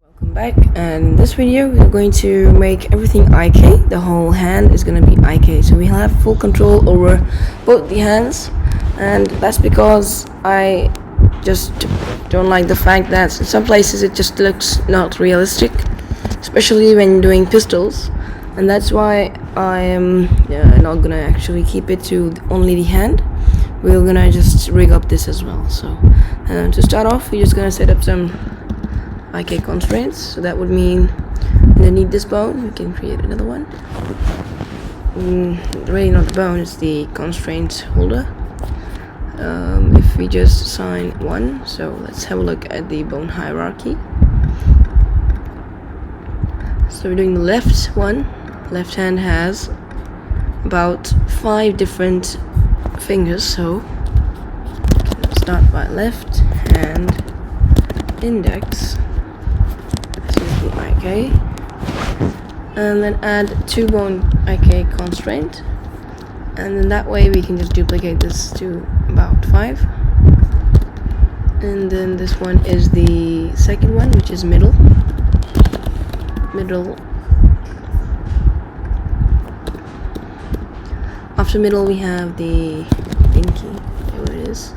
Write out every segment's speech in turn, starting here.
Welcome back, and in this video we're going to make everything IK. The whole hand is going to be IK, so we have full control over both the hands, and that's because I just don't like the fact that in some places it just looks not realistic, especially when doing pistols, and that's why I am not gonna actually keep it to only the hand. We're gonna just rig up this as well. So to start off, we're just gonna set up some IK constraints. So that would mean underneath this bone we can create another one. Really not the bone, it's the constraint holder. If we just assign one, so let's have a look at the bone hierarchy. So we're doing the left one. Left hand has about 5 different fingers, so start by left hand index. This is the IK, and then add 2 bone IK constraint, and then that way we can just duplicate this to about 5. And then this one is the second one, which is middle. After middle we have the pinky, there it is,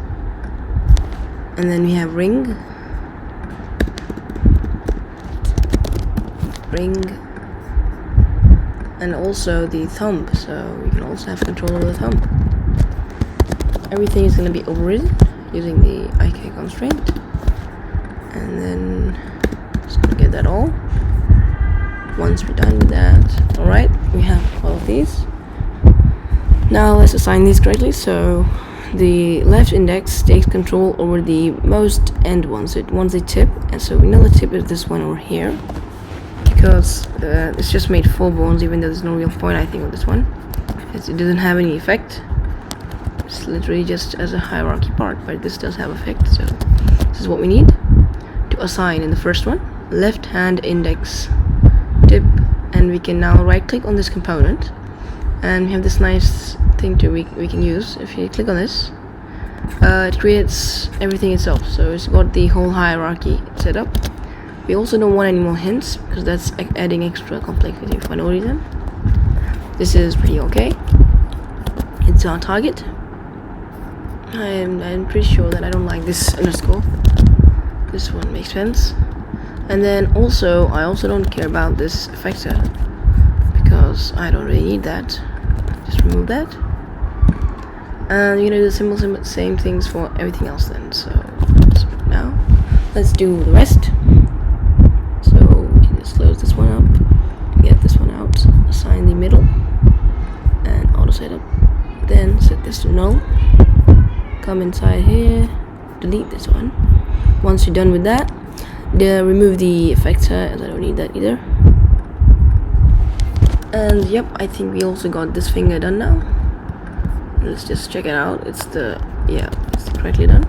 and then we have ring, and also the thumb, so we can also have control over the thumb. Everything is going to be overridden using the IK constraint, and then just going to get that all. Once we're done with that, alright, we have all of these. Now let's assign these correctly. So the left index takes control over the most end ones. It wants a tip, and so we know the tip is this one over here, because it's just made 4 bones, even though there's no real point I think of this one. It doesn't have any effect. It's literally just as a hierarchy part, but this does have effect. So this is what we need to assign in the first one. Left hand index tip, and we can now right click on this component, and we have this nice thing we can use. If you click on this, it creates everything itself, so it's got the whole hierarchy set up. We also don't want any more hints because that's adding extra complexity for no reason. This is pretty okay. It's our target. I'm pretty sure that I don't like this underscore. This one makes sense. And then also I also don't care about this effector because I don't really need that. Just remove that, and you're gonna do the same things for everything else then. So now let's do the rest. So we can just close this one up, get this one out, assign the middle, and auto setup. Then set this to null. Come inside here, delete this one. Once you're done with that, remove the effector, as I don't need that either. And yep, I think we also got this finger done now. Let's just check it out. It's correctly done.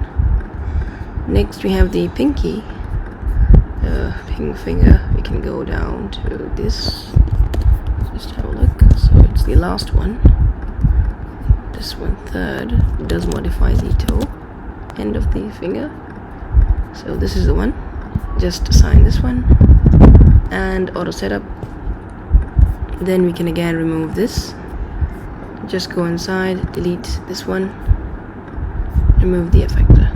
Next we have the pinky, pink finger. We can go down to this. Just have a look. So it's the last one. This one third. It does modify the toe end of the finger. So this is the one. Just assign this one and auto setup. Then we can again remove this. Just go inside, delete this one, remove the effector,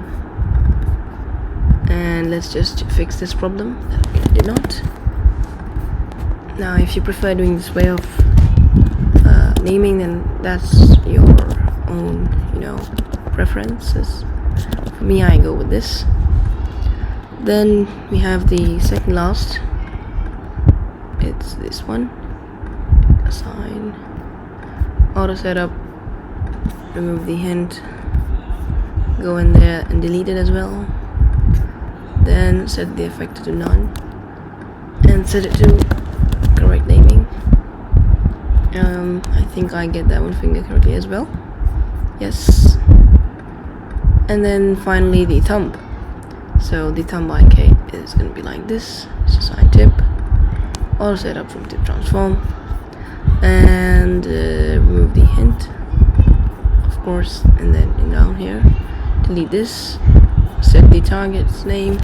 and let's just fix this problem that we did not. Now if you prefer doing this way of naming, then that's your own preferences. For me, I go with this. Then we have the second last. It's this one. Assign, auto setup, remove the hint, go in there and delete it as well. Then set the effector to none and set it to correct naming. I think I get that one finger correctly as well. Yes. And then finally the thumb. So the thumb IK is going to be like this. It's assign tip, auto setup from tip transform, and remove the hint, of course, and then down here delete this, set the target's name,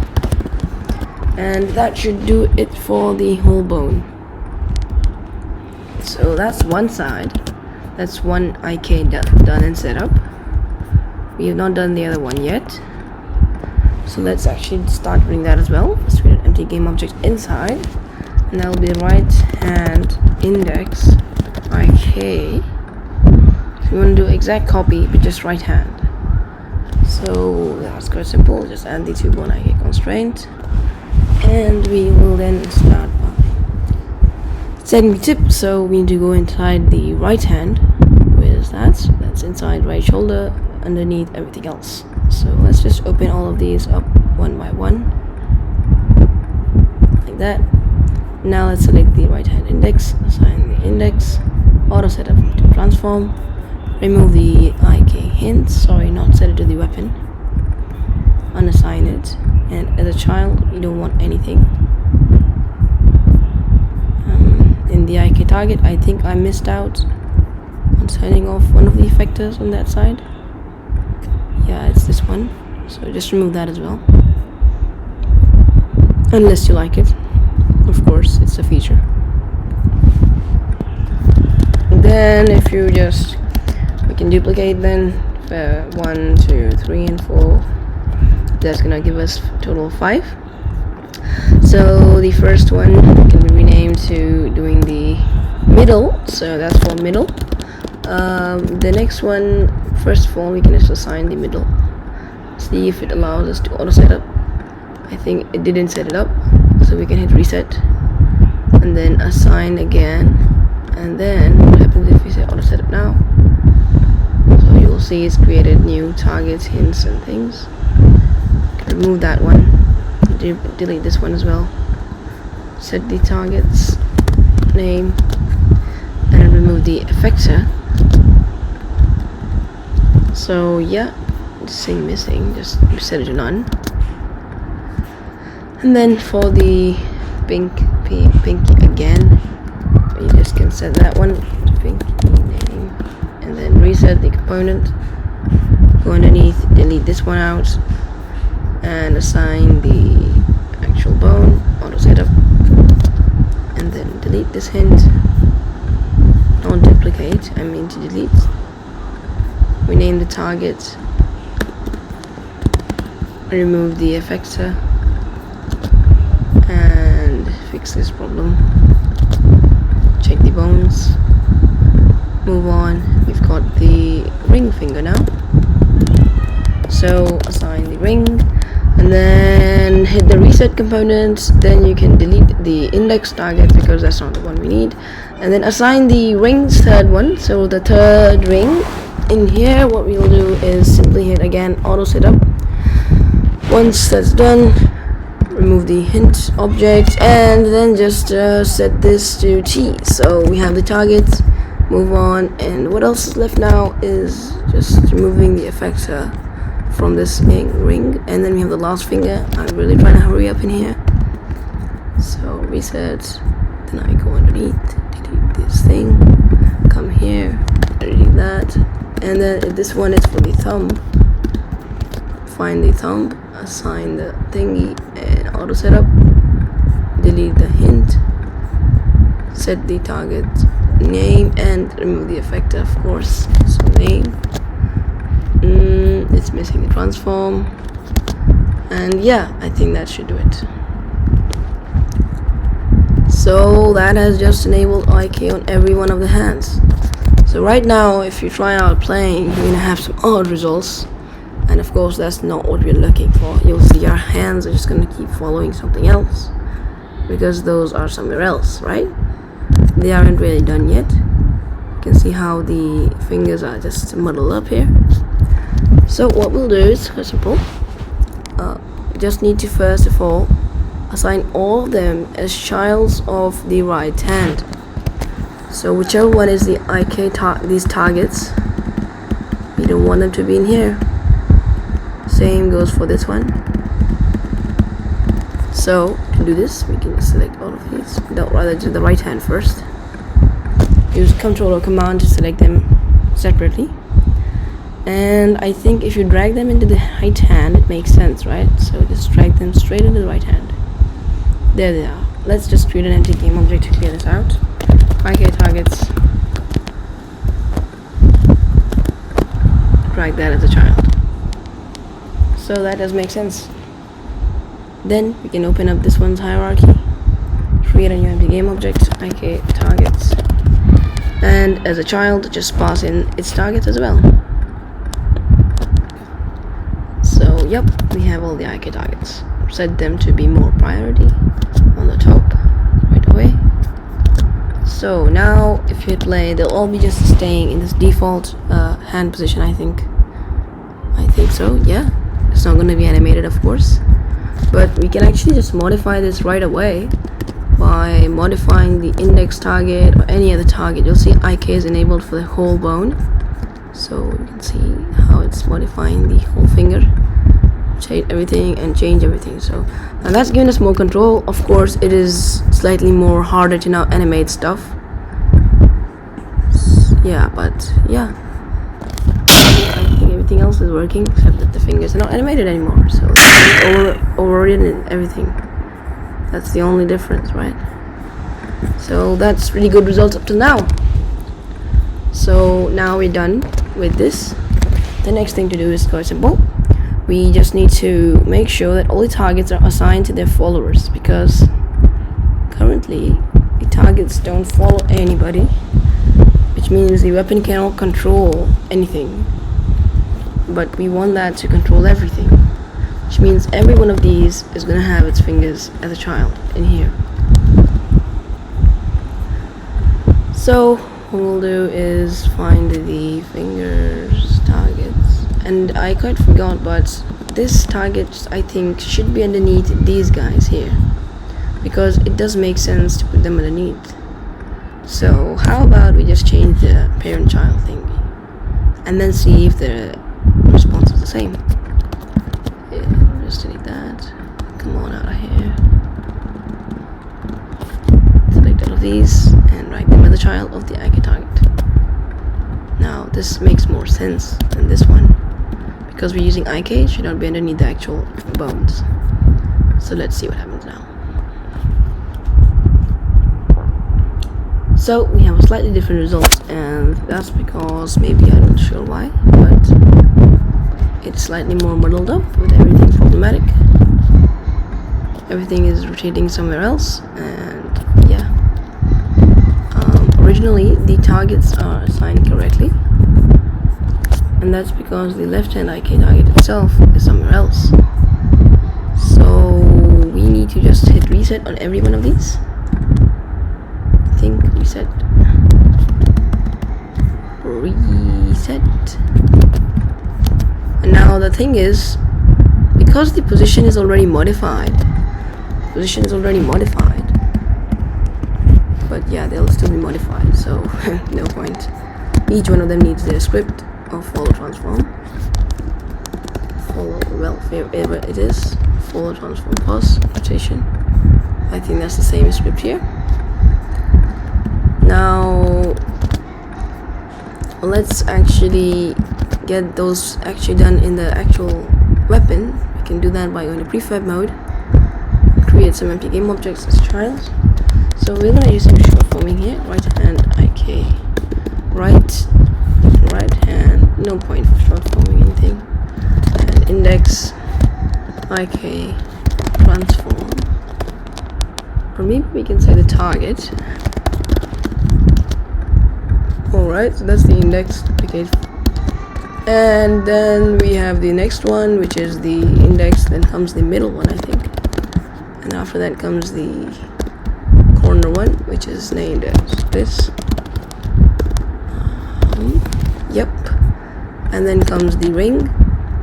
and that should do it for the whole bone. So that's one side. That's one IK done and set up. We have not done the other one yet, so let's actually start doing that as well. Let's create an empty game object inside, and that will be the right hand index IK. So we want to do exact copy but just right hand. So that's quite simple. Just add the 2 bone IK constraint, and we will then start by setting the tip. So we need to go inside the right hand. Where is that? That's inside right shoulder, underneath everything else. So let's just open all of these up one by one, like that. Now let's select the right hand index, assign the index, auto setup to transform, remove the IK hint, sorry, not set it to the weapon, unassign it, and as a child you don't want anything. In the IK target, I think I missed out on turning off one of the effectors on that side. Yeah, it's this one, so just remove that as well, unless you like it. Of course, it's a feature. Then if you just, we can duplicate then 1, 2, 3 and 4. That's gonna give us a total of 5. So the first one can be renamed to doing the middle, so that's for middle. The next one, first of all, we can just assign the middle, see if it allows us to auto set up. I think it didn't set it up, so we can hit reset and then assign again. And then what happens if we say auto setup now? So you will see it's created new targets, hints and things. Remove that one, delete this one as well, set the targets name, and remove the effector. So yeah, it's saying missing, just set it to none. And then for the pinky again, you just can set that one to pinky name, and then reset the component, go underneath, delete this one out, and assign the actual bone, auto setup, and then delete this hint, not duplicate, I mean to delete, rename the target, remove the effector, and fix this problem. Check the bones, move on. We've got the ring finger now, so assign the ring, and then hit the reset component. Then you can delete the index target because that's not the one we need, and then assign the ring's third one. So the third ring in here, what we'll do is simply hit again auto setup. Once that's done, remove the hint object, and then just set this to T. So we have the target, move on, and what else is left now is just removing the effector from this ring, and then we have the last finger. I'm really trying to hurry up in here, so reset, then I go underneath, delete this thing, come here, delete that, and then this one is for the thumb. Find the thumb, assign the thingy, and auto setup, delete the hint, set the target name, and remove the effector, of course. So name, it's missing the transform, and yeah, I think that should do it. So that has just enabled IK on every one of the hands. So right now, if you try out playing, you're gonna have some odd results. And of course, that's not what we're looking for. You'll see our hands are just going to keep following something else, because those are somewhere else, right? They aren't really done yet. You can see how the fingers are just muddled up here. So what we'll do is quite simple. Just need to first of all assign all of them as childs of the right hand. So whichever one is the IK these targets, we don't want them to be in here. Same goes for this one. So to do this, we can select all of these. No, rather do the right hand first. Use Control or Command to select them separately. And I think if you drag them into the right hand, it makes sense, right? So just drag them straight into the right hand. There they are. Let's just create an empty game object to clear this out. IK targets. Drag that as a child. So that does make sense. Then we can open up this one's hierarchy. Create a new empty game object. IK targets. And as a child, just pass in its targets as well. So yep, we have all the IK targets. Set them to be more priority on the top right away. So now if you hit play, they'll all be just staying in this default hand position. I think so, yeah. It's not going to be animated, of course, but we can actually just modify this right away by modifying the index target or any other target. You'll see IK is enabled for the whole bone, so you can see how it's modifying the whole finger, change everything. So now that's giving us more control. Of course, it is slightly more harder to now animate stuff. Yeah, but yeah, I think everything else is working except that the fingers are not animated anymore. So overridden everything. That's the only difference, right? So that's really good results up to now. So now we're done with this. The next thing to do is quite simple. We just need to make sure that all the targets are assigned to their followers, because currently the targets don't follow anybody, which means the weapon cannot control anything, but we want that to control everything, which means every one of these is going to have its fingers as a child in here. So what we'll do is find the fingers targets, and I quite forgot, but this target I think should be underneath these guys here, because it does make sense to put them underneath. So how about we just change the parent-child thing and then see if the response is the same. Yeah, just delete that. Come on out of here. Select all of these and write them as a child of the IK target. Now this makes more sense than this one, because we're using IK, it should not be underneath the actual bones. So let's see what happens now. So we have a slightly different result, and that's because maybe I'm not sure why, but it's slightly more muddled up with everything problematic. Everything is rotating somewhere else, and yeah. Originally the targets are assigned correctly, and that's because the left hand IK target itself is somewhere else. So we need to just hit reset on every one of these. I think reset. And now the thing is, because the position is already modified, but yeah, they'll still be modified, so no point. Each one of them needs their script of follow transform. Wherever it is, follow transform pause rotation. I think that's the same script here. Now let's actually get those actually done in the actual weapon. We can do that by going to prefab mode, create some empty game objects as trials. So we're gonna use some short forming here. Right hand IK, right hand, no point for short forming anything, and index IK transform, or maybe we can say the target. Alright, so that's the index. Okay, and then we have the next one, which is the index, then comes the middle one, I think, and after that comes the corner one, which is named as this. Yep, and then comes the ring,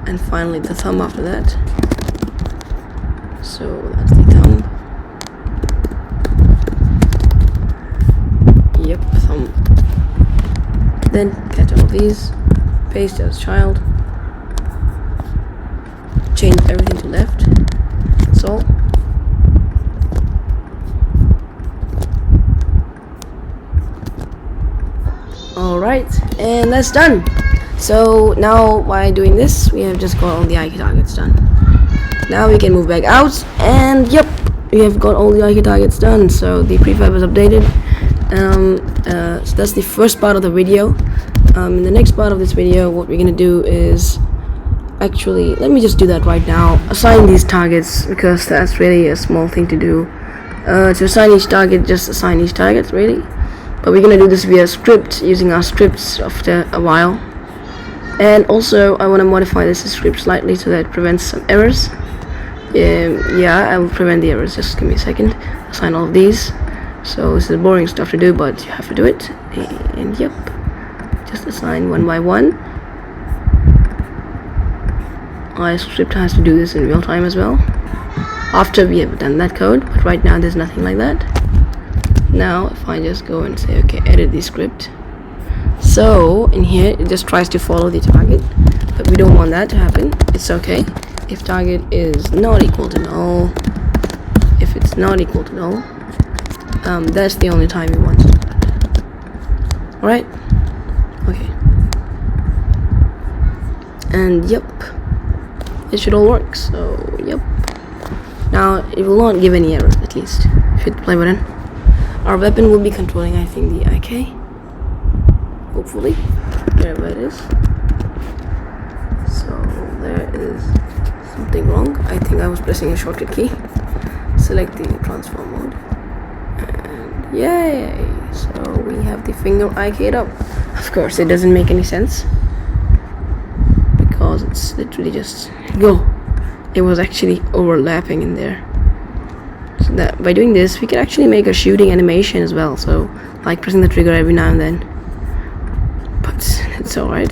and finally the thumb after that. So that's the thumb. Yep, thumb. Then get all of these, paste as child, change everything to left. That's all. Alright, and that's done. So now by doing this, we have just got all the IK targets done. Now we can move back out, and yep, we have got all the IK targets done, so the prefab is updated. So that's the first part of the video. In the next part of this video, what we're gonna do is actually, let me just do that right now. Assign these targets, because that's really a small thing to do. To assign each target, just assign each target, really. But we're gonna do this via script, using our scripts after a while. And also, I want to modify this script slightly so that it prevents some errors. Yeah, I will prevent the errors. Just give me a second. Assign all of these. So this is boring stuff to do, but you have to do it. And yep, just assign one by one. Our script has to do this in real time as well, after we have done that code, but right now there's nothing like that. Now if I just go and say, okay, edit the script, so in here it just tries to follow the target, but we don't want that to happen. It's okay if target is not equal to null. If it's not equal to null, that's the only time we want to do that. Alright, okay, and yep, it should all work. So yep, now it will not give any error, at least. Hit the play button. Our weapon will be controlling, I think, the IK, hopefully, wherever it is. So there is something wrong. I think I was pressing a shortcut key. Select the transform mode, and yay, so we have the finger IK'd up. Of course it doesn't make any sense, because it's literally just go. It was actually overlapping in there. So that by doing this, we can actually make a shooting animation as well. So like pressing the trigger every now and then. But it's alright.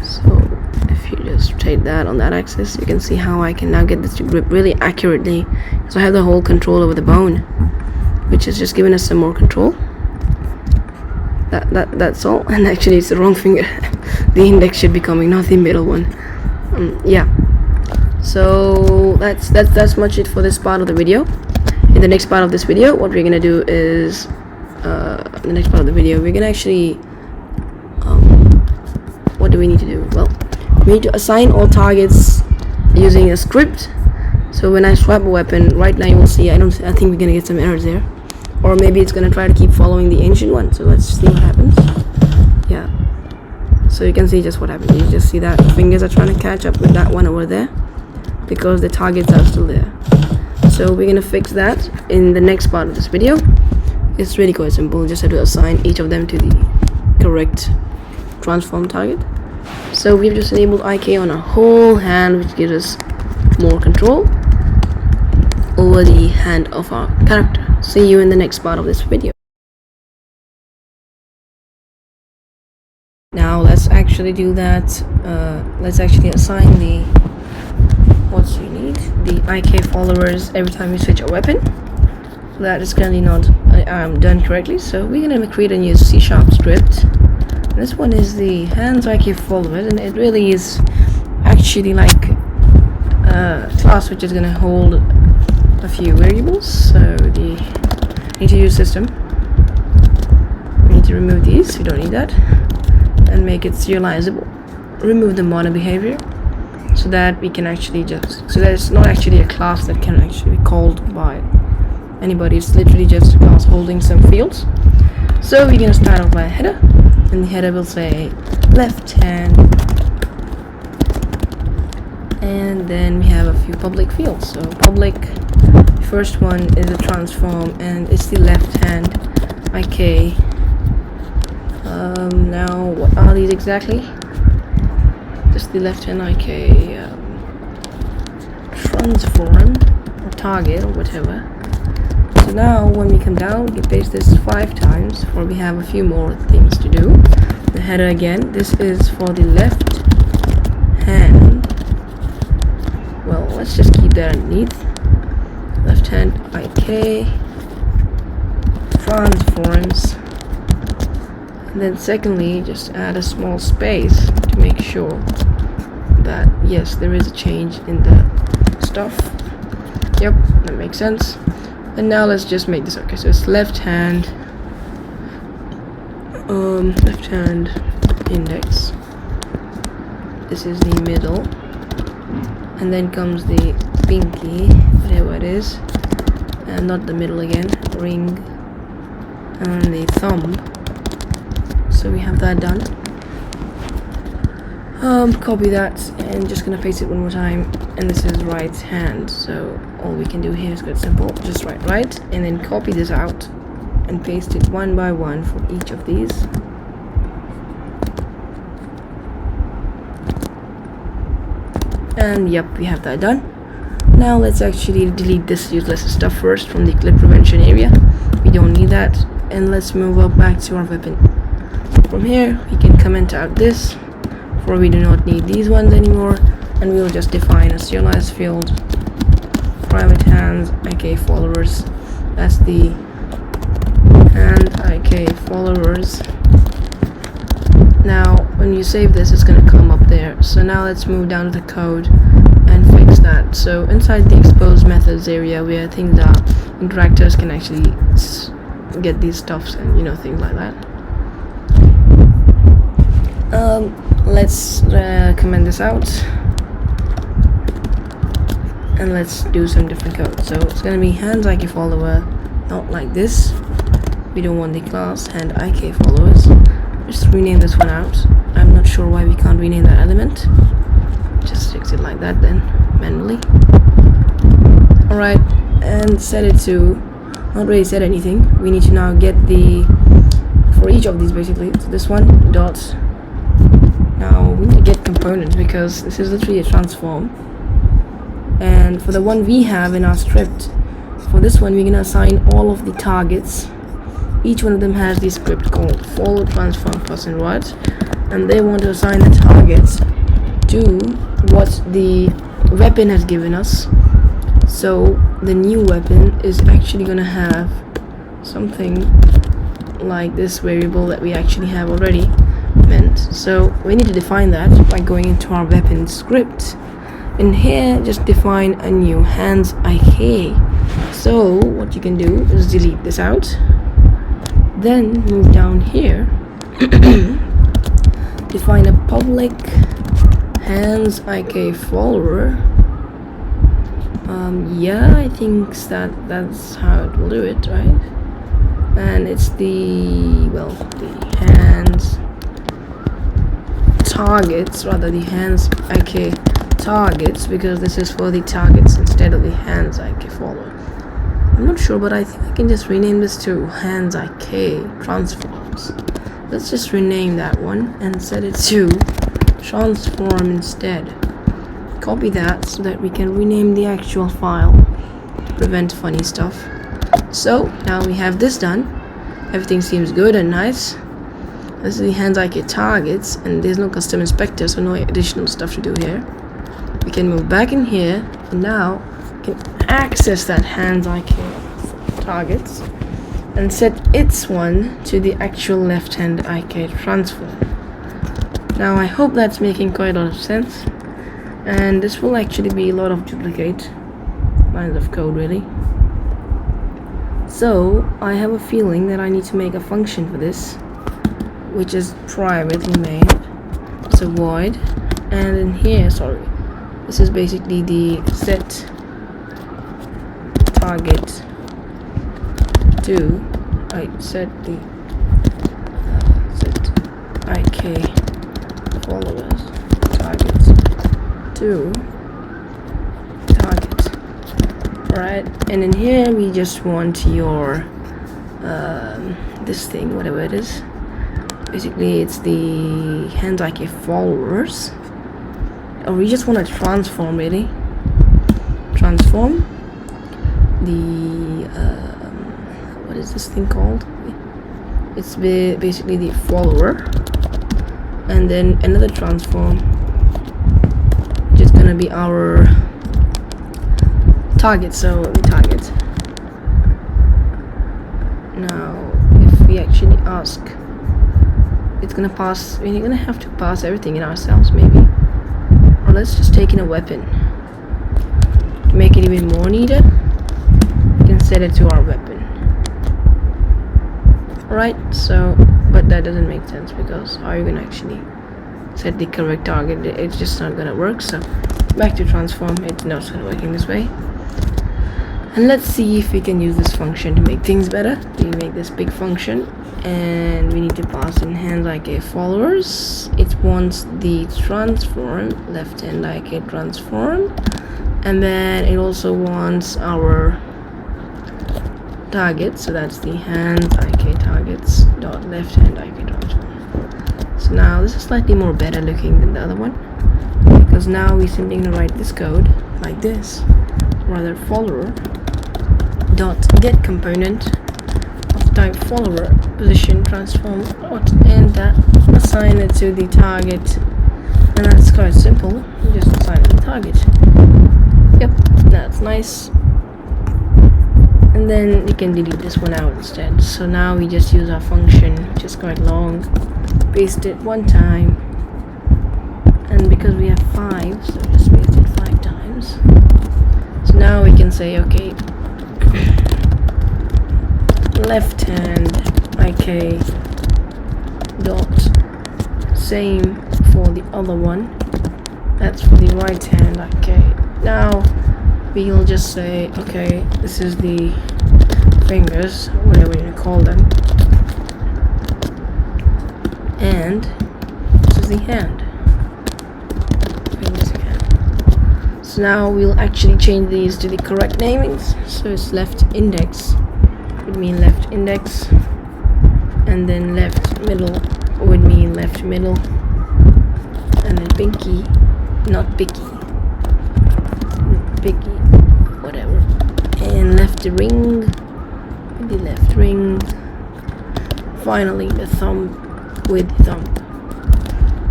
So if you just rotate that on that axis, you can see how I can now get this to grip really accurately. So I have the whole control over the bone, which has just given us some more control. That's all. And actually it's the wrong finger. The index should be coming, not the middle one. Yeah, so that's much it for this part of the video. In the next part of this video, what we're gonna do is the next part of the video, we're gonna actually what do we need to do? Well, we need to assign all targets using a script. So when I swap a weapon, right now you will see I think we're gonna get some errors there, or maybe it's gonna try to keep following the ancient one. So let's see what happens. Yeah, so you can see just what happened. You just see that fingers are trying to catch up with that one over there, because the targets are still there. So we're gonna fix that in the next part of this video. It's really quite simple. Just have to assign each of them to the correct transform target. So we've just enabled IK on our whole hand, which gives us more control over the hand of our character. See you in the next part of this video. Now let's actually do that. Let's actually assign the what you need, the IK followers every time you switch a weapon. So that is currently not done correctly. So we're gonna create a new C# script. This one is the hands IK followers, and it really is actually like a class which is gonna hold a few variables. So the need to use system. We need to remove these. We don't need that. And make it serializable. Remove the mono behavior, so that we can actually so that it's not actually a class that can actually be called by anybody. It's literally just a class holding some fields. So we're gonna start off by a header, and the header will say left hand, and then we have a few public fields. So public, first one is a transform, and it's the left hand IK. Now what are these exactly? Just the left hand IK transform or target or whatever. So now when we come down, we paste this 5 times, for we have a few more things to do. The header again, this is for the left hand. Well, let's just keep that underneath. Left hand IK transforms. And then secondly, just add a small space to make sure that yes, there is a change in the stuff. Yep, that makes sense. And now let's just make this okay. So it's left hand index. This is the middle, and then comes the pinky, whatever it is, and not the middle again, ring, and the thumb. So we have that done. Copy that and just gonna paste it one more time, and this is right hand, so all we can do here is quite simple, just write right and then copy this out and paste it one by one for each of these. And yep, we have that done. Now let's actually delete this useless stuff first from the clip prevention area. We don't need that, and let's move up back to our weapon. From here we can comment out this, for we do not need these ones anymore, and we'll just define a serialized field, private hands IK followers. That's the hand IK followers. Now when you save this, it's going to come up there. So now let's move down to the code and fix that. So inside the exposed methods area where things are, interactors can actually get these stuffs and things like that. Let's comment this out and let's do some different code. So it's going to be hands IK follower, not like this. We don't want the class hand IK followers. Just rename this one out. I'm not sure why we can't rename that element. Just fix it like that then, manually. Alright, and set it to, not really set anything. We need to now get the, for each of these basically, so this one, dot. Now we need to get components because this is literally a transform. And for the one we have in our script, for this one we're gonna assign all of the targets. Each one of them has the script called follow transform person what, and they want to assign the targets to what the weapon has given us. So the new weapon is actually gonna have something like this variable that we actually have already meant. So we need to define that by going into our weapon script. In here, just define a new hands IK. So what you can do is delete this out. Then move down here, define a public hands IK follower. Yeah, I think that's how it will do it, right? And it's the hands targets, rather the hands IK targets, because this is for the targets instead of the hands IK follower. I'm not sure, but I think I can just rename this to hands IK transforms. Let's just rename that one and set it to transform instead. Copy that so that we can rename the actual file to prevent funny stuff. So now we have this done. Everything seems good and nice. This is the hands IK targets, and there's no custom inspector, so no additional stuff to do here. We can move back in here, and now we can access that hands IK targets and set its one to the actual left hand IK transform. Now I hope that's making quite a lot of sense, and this will actually be a lot of duplicate lines of code really. So I have a feeling that I need to make a function for this, which is privately made. So void, and in here, this is basically the set target to set the set IK followers targets to target, right? And in here we just want your this thing, whatever it is. Basically it's the hands IK followers, or we just want to transform really. Transform the what is this thing called? It's basically the follower, and then another transform which is gonna be our target. So the target. Now if we actually ask, it's gonna pass, we're gonna have to pass everything in ourselves maybe, or let's just take in a weapon to make it even more needed. We can set it to our weapon. Alright, so but that doesn't make sense, because how are you gonna actually set the correct target, it's just not gonna work. So back to transform, it's not working this way. And let's see if we can use this function to make things better. We make this big function, and we need to pass in hand IK followers. It wants the transform, left hand IK transform, and then it also wants our target, so that's the hand IK targets dot left hand IK transform. So now this is slightly more better looking than the other one, because now we simply gonna write this code like this, rather follower dot get component of type follower position transform and that assign it to the target, and that's quite simple. You just assign it to the target. Yep, that's nice. And then you can delete this one out instead. So now we just use our function, which is quite long, paste it one time, and because we have 5, so just paste it 5 times. So now we can say, okay, left hand IK dot same for the other one, that's for the right hand IK. Now we'll just say, okay, this is the fingers, whatever you call them, and this is the hand. Fingers hand. So now we'll actually change these to the correct namings. So it's left index would mean left index, and then left middle would mean left middle, and then pinky, not picky, whatever, and left ring, the left ring, finally the thumb with thumb.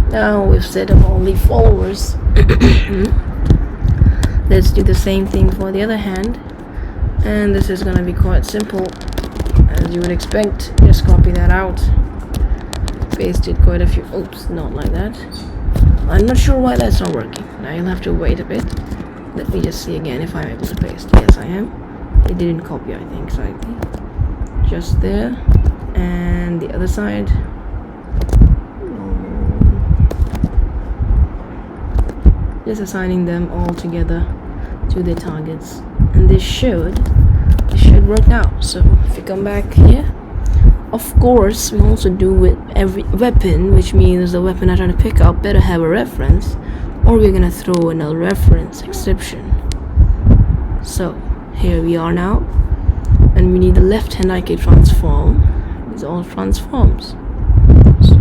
Now we've set up all the followers. Let's do the same thing for the other hand, and this is gonna be quite simple, as you would expect. Just copy that out, paste it quite a few, oops, not like that. I'm not sure why that's not working. Now you'll have to wait a bit. Let me just see again if I'm able to paste. Yes, I am. It didn't copy, I think, slightly. Just there. And the other side. Just assigning them all together to their targets. And this should work now. So if you come back here, of course, we also do with every weapon, which means the weapon I'm trying to pick up better have a reference, or we're gonna throw another reference exception. So here we are now, and we need the left hand IK transform. These all transforms. So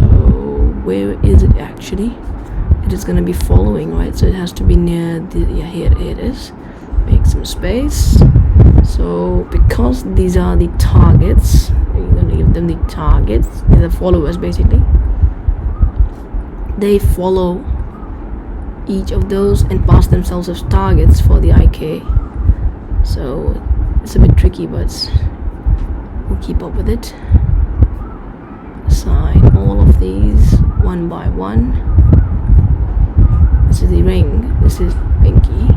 where is it actually? It is gonna be following, right? So it has to be near the, yeah, here it is. Make some space. So because these are the targets, we're gonna give them the targets, the followers basically. They follow each of those and pass themselves as targets for the IK. So it's a bit tricky, but we'll keep up with it. Assign all of these one by one. This is the ring, this is pinky,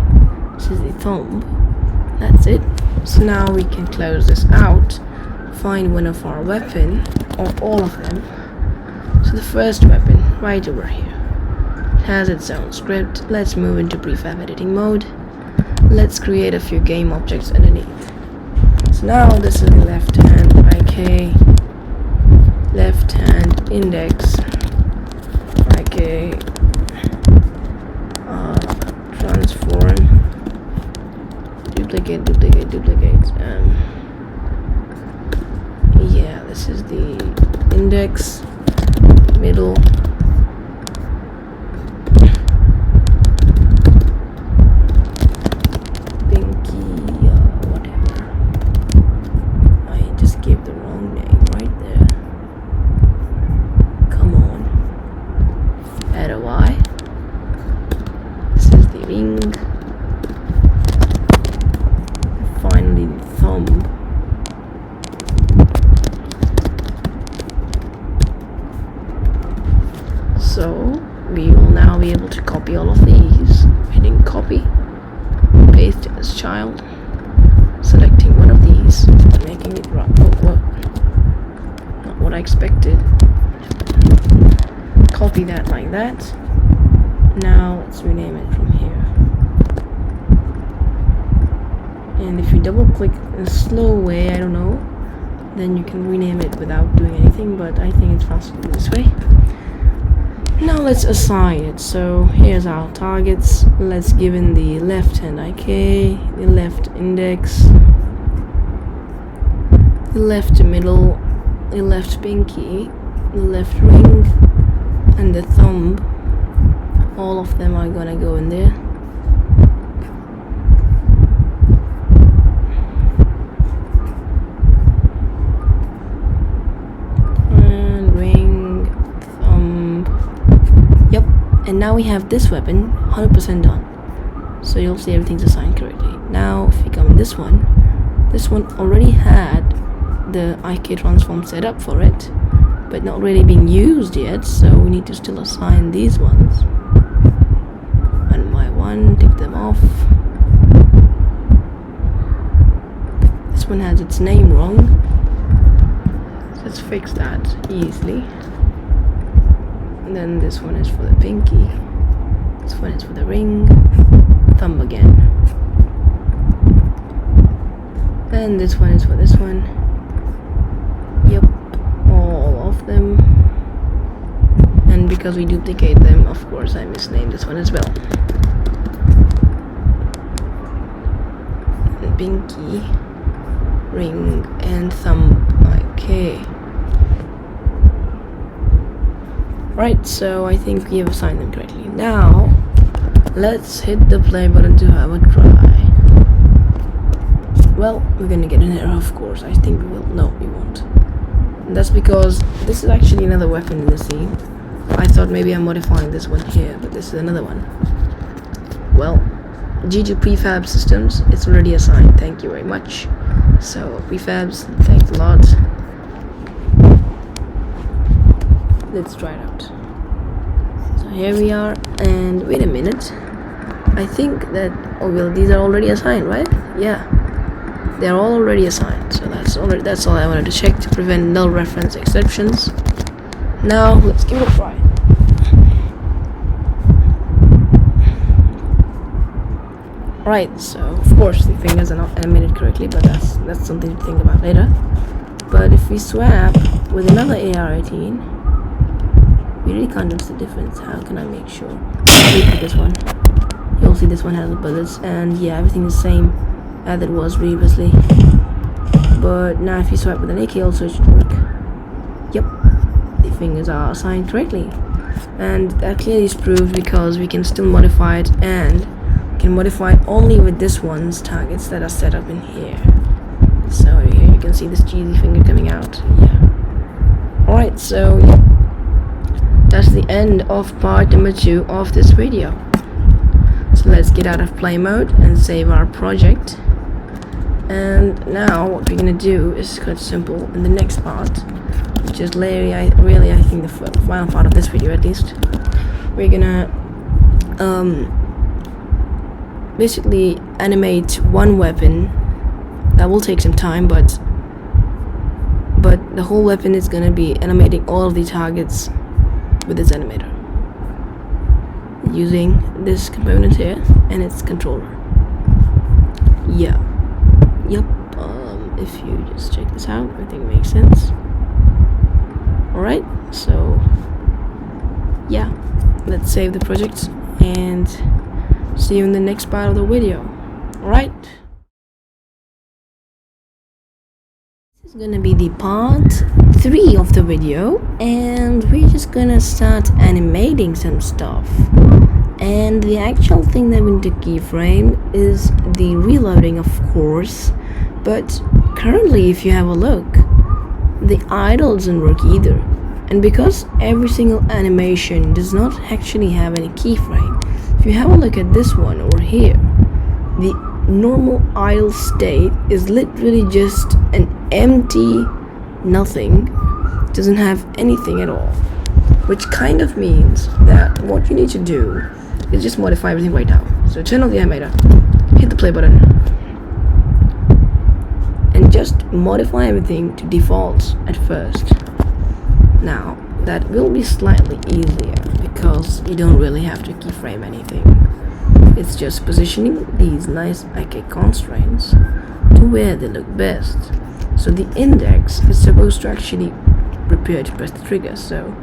this is the thumb. That's it. So now we can close this out, find one of our weapon, or all of them. So the first weapon, right over here, has its own script. Let's move into prefab editing mode. Let's create a few game objects underneath. So now this is the left hand IK, left hand index, IK, transform, duplicate, yeah, this is the index, middle, so we will now be able to copy all of these, hitting copy, paste as child, selecting one of these, making it right. Oh, not what I expected. copy that like that. Now let's rename it from here. And if you double click in a slow way, I don't know, then you can rename it without doing anything, but I think it's faster this way. Now let's assign it. So here's our targets. Let's give in the left hand IK, the left index, the left middle, the left pinky, the left ring, and the thumb. All of them are gonna go in there. And ring, thumb. Yep. And now we have this weapon 100% done. So you'll see everything's assigned correctly. Now if we come in this one already had the IK transform set up for it, but not really being used yet, so we need to still assign these ones. One by one, take them off. This one has its name wrong. Let's fix that easily. And then this one is for the pinky. This one is for the ring. Thumb again. And this one is for this one. Yep, all of them. And because we duplicate them, of course I misnamed this one as well. And pinky, ring, and thumb. Okay. Right, so I think we have assigned them correctly. Now, let's hit the play button to have a try. Well, we're gonna get an error, of course. I think we will. No, we won't. And that's because this is actually another weapon in the scene. I thought maybe I'm modifying this one here, but this is another one. Well, GG Prefab Systems, it's already assigned. Thank you very much. So, prefabs, thanks a lot. Let's try it out. So here we are, and wait a minute. I think that, oh well, these are already assigned, right? Yeah, they're all already assigned. So that's all I wanted to check to prevent null reference exceptions. Now let's give it a try. Right, so of course the fingers are not animated correctly, but that's something to think about later. But if we swap with another AR-18, we really can't notice the difference. How can I make sure? Look at this one. You'll see this one has the bullets, and yeah, everything is the same as it was previously. But now if you swap with an AK also, it should work. Yep, the fingers are assigned correctly. And that clearly is proved because we can still modify it, and can modify it only with this one's targets that are set up in here. So here you can see this cheesy finger coming out. Yeah. Alright, so yeah. That's the end of part number 2 of this video. So let's get out of play mode and save our project. And now what we're gonna do is quite simple in the next part, which is really I think the final part of this video at least. We're gonna basically animate one weapon. That will take some time, but the whole weapon is gonna be animating all of the targets with this animator using this component here and its controller. Yeah. Yep. If you just check this out, I think it makes sense. Alright, so yeah, let's save the project and see you in the next part of the video. Alright, this is gonna be the part 3 of the video, and we're just gonna start animating some stuff. And the actual thing that we need to keyframe is the reloading, of course, but currently if you have a look, the idle doesn't work either. And because every single animation does not actually have any keyframe, if you have a look at this one over here, the normal idle state is literally just an empty nothing, doesn't have anything at all, which kind of means that what you need to do is just modify everything right now. So turn on the animator, hit the play button, and just modify everything to defaults at first. Now that will be slightly easier because you don't really have to keyframe anything. It's just positioning these nice IK constraints to where they look best. So the index is supposed to actually prepare to press the trigger. So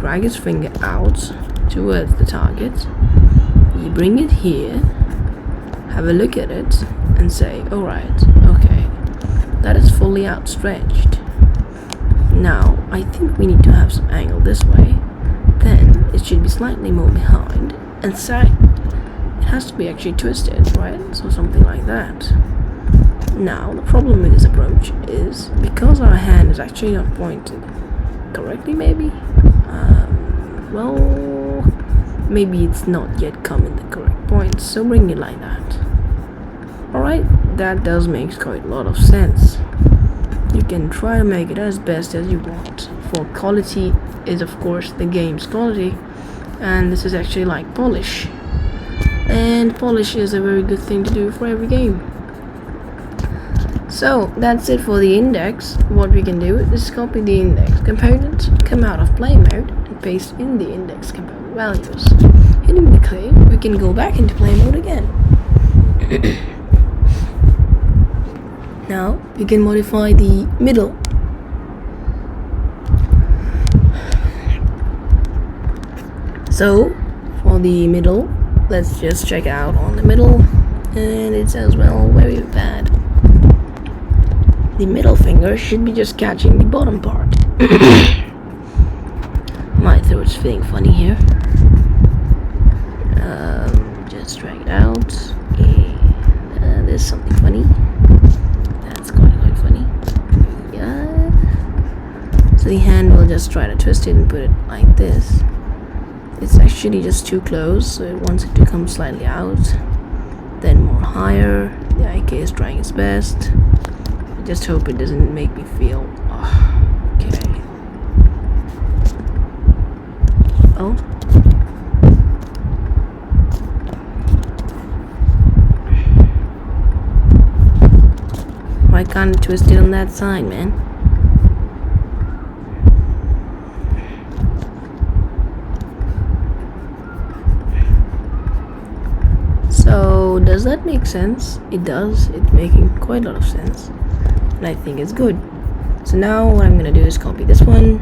drag his finger out towards the target. You bring it here, have a look at it, and say, alright, okay, that is fully outstretched. Now, I think we need to have some angle this way. Then it should be slightly more behind, and so it has to be actually twisted, right? So something like that. Now, the problem with this approach is because our hand is actually not pointed correctly, maybe? Well, maybe it's not yet come in the correct point, so bring it like that. Alright, that does make quite a lot of sense. You can try to make it as best as you want. For quality is of course the game's quality, and this is actually like polish. And polish is a very good thing to do for every game. So that's it for the index. What we can do is copy the index component, come out of play mode, and paste in the index component values. Hitting the clip, we can go back into play mode again. Now we can modify the middle. So for the middle, let's just check out on the middle, and it says, well, very bad. The middle finger should be just catching the bottom part. My throat's feeling funny here. Just drag it out. There's something funny. That's quite funny. Yeah. So the hand will just try to twist it and put it like this. It's actually just too close, so it wants it to come slightly out, then more higher. The IK is trying its best. I just hope it doesn't make me feel okay. Oh. Why can't I twist it on that side, man? So does that make sense? It does. It's making quite a lot of sense, and I think it's good. So now what I'm gonna do is copy this one,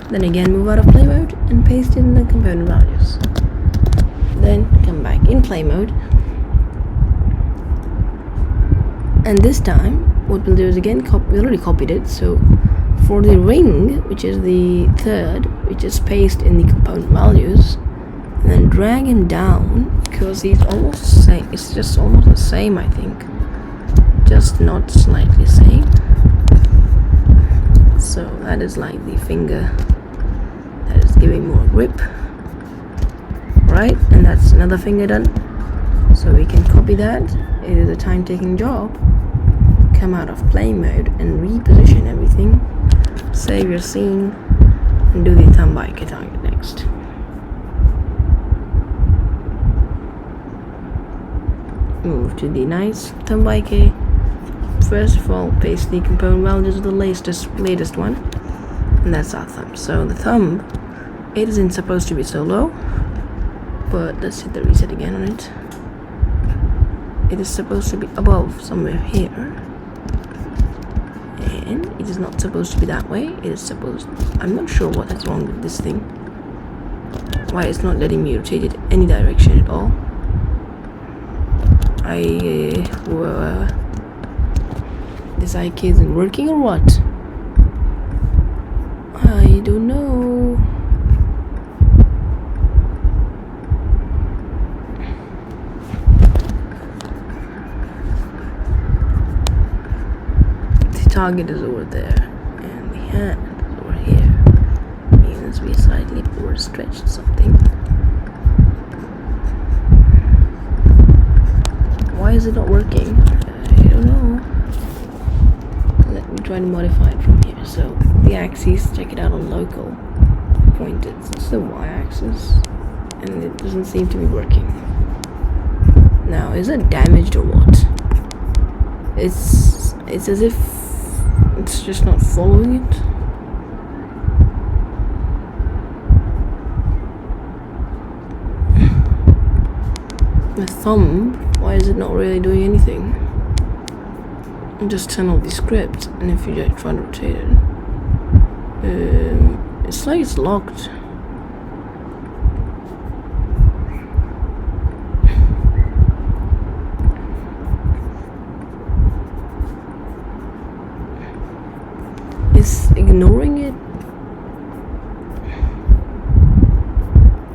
then again move out of play mode and paste it in the component values. Then come back in play mode, and this time what we'll do is again we already copied it. So for the ring, which is the third, we just paste in the component values, and then drag him down, because he's almost the same. It's just almost the same, I think, just not slightly same. So that is like the finger that is giving more grip, right? And that's another finger done. So we can copy that. It is a time-taking job. Come out of play mode and reposition everything, save your scene, and do the thumb by target next. Move to the nice thumb by K. First of all, paste the component values of the latest one, and that's our thumb. So the thumb, it isn't supposed to be so low, but let's hit the reset again on it. It is supposed to be above somewhere here, and it is not supposed to be that way. It is supposed, I'm not sure what is wrong with this thing, why it's not letting me rotate it any direction at all. This IK isn't working or what? I don't know. The target is over there, and the hand is over here. Means we slightly overstretched something. Why is it not working? I don't know. Let me try to modify it from here. So the axis, check it out on local. Pointed. It's the y-axis, and it doesn't seem to be working. Now, is it damaged or what? It's as if it's just not following it. My thumb, why is it not really doing anything? Just turn off the script, and if you try to rotate it, it's like it's locked. It's ignoring it.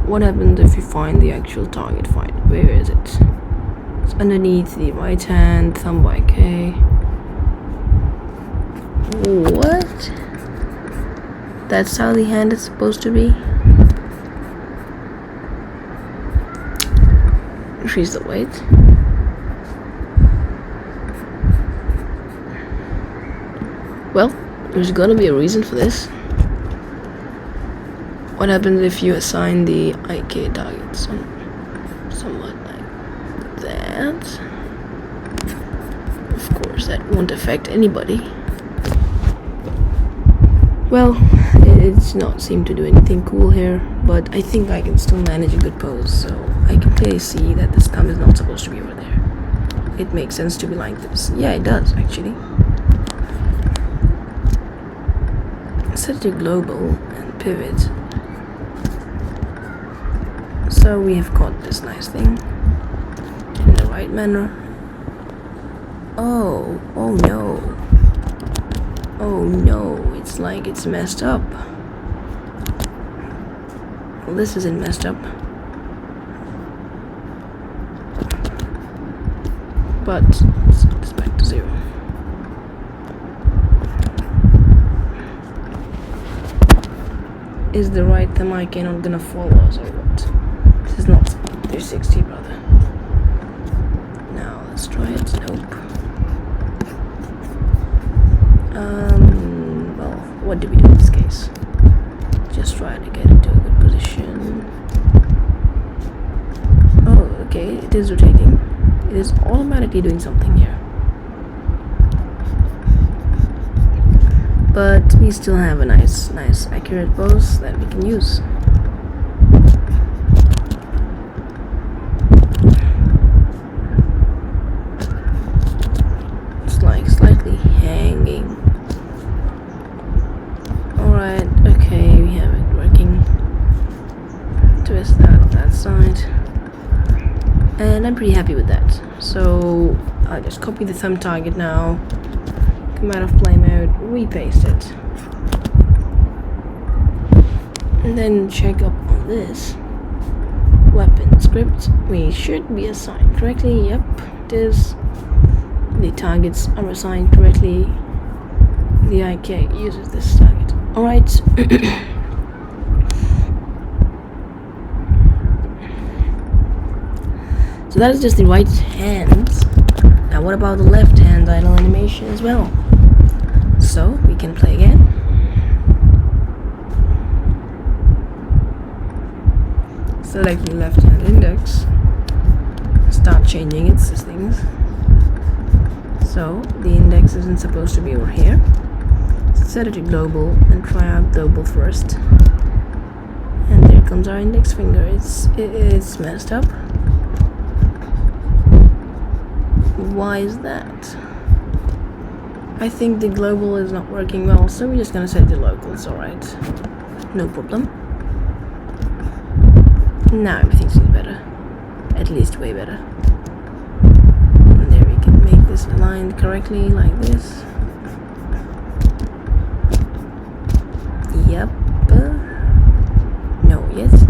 What happens if you find the actual target? Where is it? It's underneath the right hand, thumb by K. What? That's how the hand is supposed to be? Increase the weight. Well, there's gotta be a reason for this. What happens if you assign the IK target somewhat like that? Of course, that won't affect anybody. Well, it's not seem to do anything cool here, but I think I can still manage a good pose, so I can clearly see that this thumb is not supposed to be over there. It makes sense to be like this. Yeah, it does, actually. Set it to global and pivot. So we have got this nice thing in the right manner. Oh no. Oh no, it's like it's messed up. Well, this isn't messed up. But let's get this back to 0. Is the right thumb IK not gonna follow us or what? This is not 360, brother. Now let's try it. Nope. Well, what do we do in this case? Just try to get into a good position. Oh, okay, it is rotating. It is automatically doing something here. But we still have a nice accurate pose that we can use. It's like slightly hanging. Alright, okay, we have it working. Twist that on that side. And I'm pretty happy with that. So I'll just copy the thumb target now. Come out of play mode, repaste it, and then check up on this weapon script. We should be assigned correctly. Yep, it is. The targets are assigned correctly. The IK uses this target. Alright. So that is just the right hand. Now what about the left hand idle animation as well? So we can play again. Select the left hand index. Start changing its things. So the index isn't supposed to be over here. Set it to global and try out global first. And there comes our index finger. It's messed up. Why is that? I think the global is not working well, so we're just gonna set the locals, alright. No problem. Now everything seems better. At least way better. And there we can make this aligned correctly, like this. Yep. No, yes.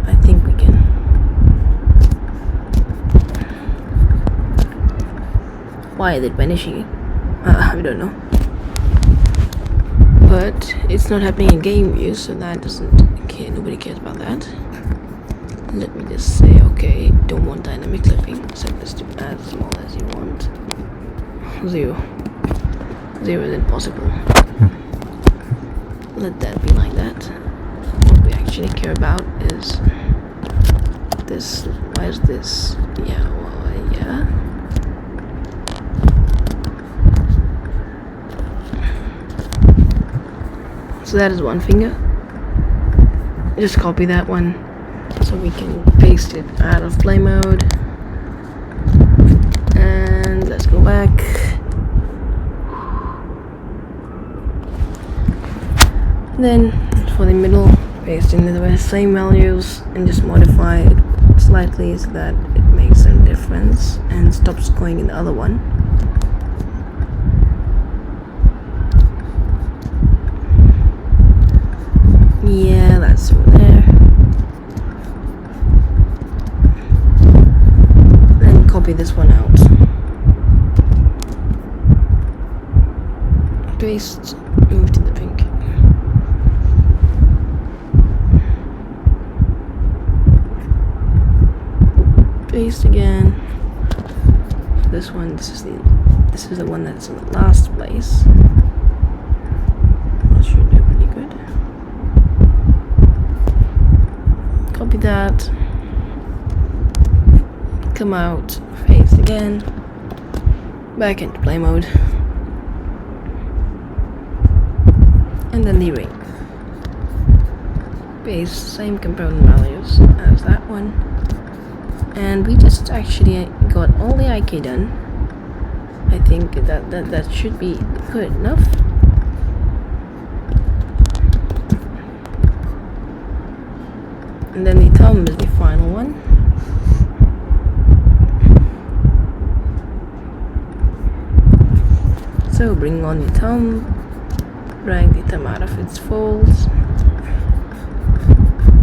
I think we can. Why is it vanishing? I don't know. But it's not happening in game view, so that doesn't care. Nobody cares about that. Let me just say, okay, don't want dynamic clipping. Set this to as small as you want. 0. 0 is impossible. Let that be like that. What we actually care about is this. Why is this? Yeah, well, yeah. So that is one finger. Just copy that one So we can paste it out of play mode. And let's go back. Then for the middle, paste in the same values and just modify it slightly so that it makes some difference and stops going in the other one. Yeah, that's over there. Then copy this one out. Paste, move to the pink. Paste again. This one, this is the one that's in the last place. That should do pretty good. Copy that. Come out, paste again. Back into play mode. And then the ring. Paste same component values as that one. And we just actually got all the IK done. I think that should be good enough. And then the thumb is the final one. So bring on the thumb, drag the thumb out of its folds.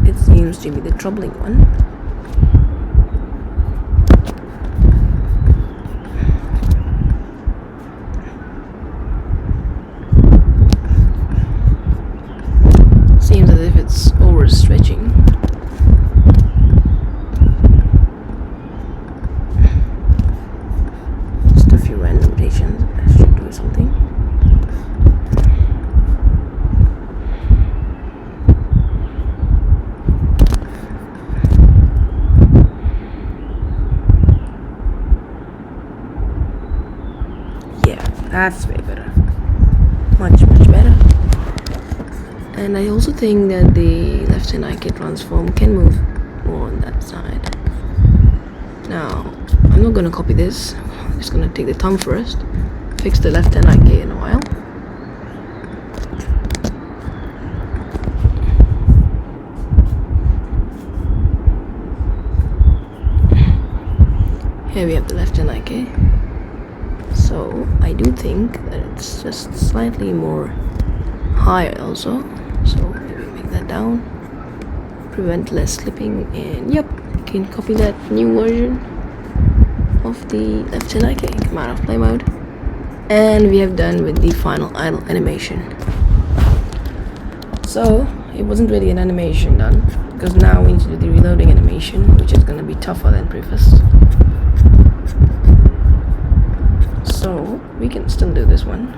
It seems to be the troubling one. Seems as if it's overstretching. Just a few random rotations. That should do something. Yeah, that's way better. Much better. And I also think that the left hand IK transform can move more on that side. Now, I'm not going to copy this. I'm just going to take the thumb first. Fix the left hand IK in a while. Here we have the left hand IK. So, I do think that it's just slightly more higher also. So maybe make that down, prevent less slipping, and yep, you can copy that new version of the left hand IK. Come out of play mode, and we have done with the final idle animation. So it wasn't really an animation done, because now we need to do the reloading animation, which is going to be tougher than previous. So we can still do this one.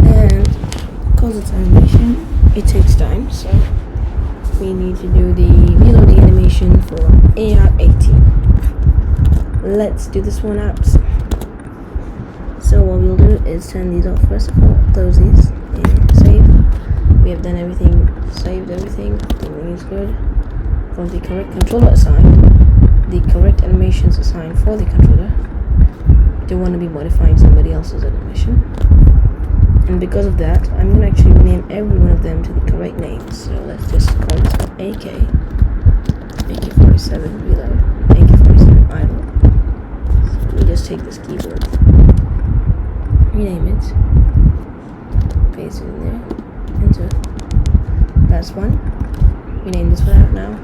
And because it's animation, it takes time, so we need to do the reloading animation for AR18. Let's do this one out. So what we'll do is turn these off first of all, close these, and save. We have done everything, saved everything is good. From the correct controller assigned, the correct animations assigned for the controller. We don't want to be modifying somebody else's animation. And because of that, I'm going to actually rename every one of them to the correct names. So let's just call this one AK47 reload, AK47 idle. So we just take this keyboard, rename it, paste it in there, enter. Last one, rename this one out now,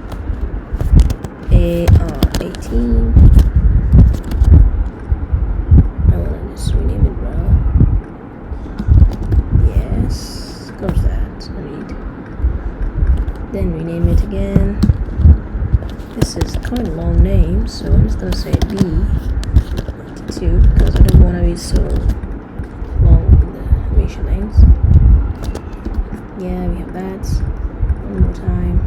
AR18. I want to just rename it now. Close that, read. Then rename it again. This is quite a long name, so I'm just gonna say B2 because I don't want to be so long in the animation names. Yeah, we have that. One more time.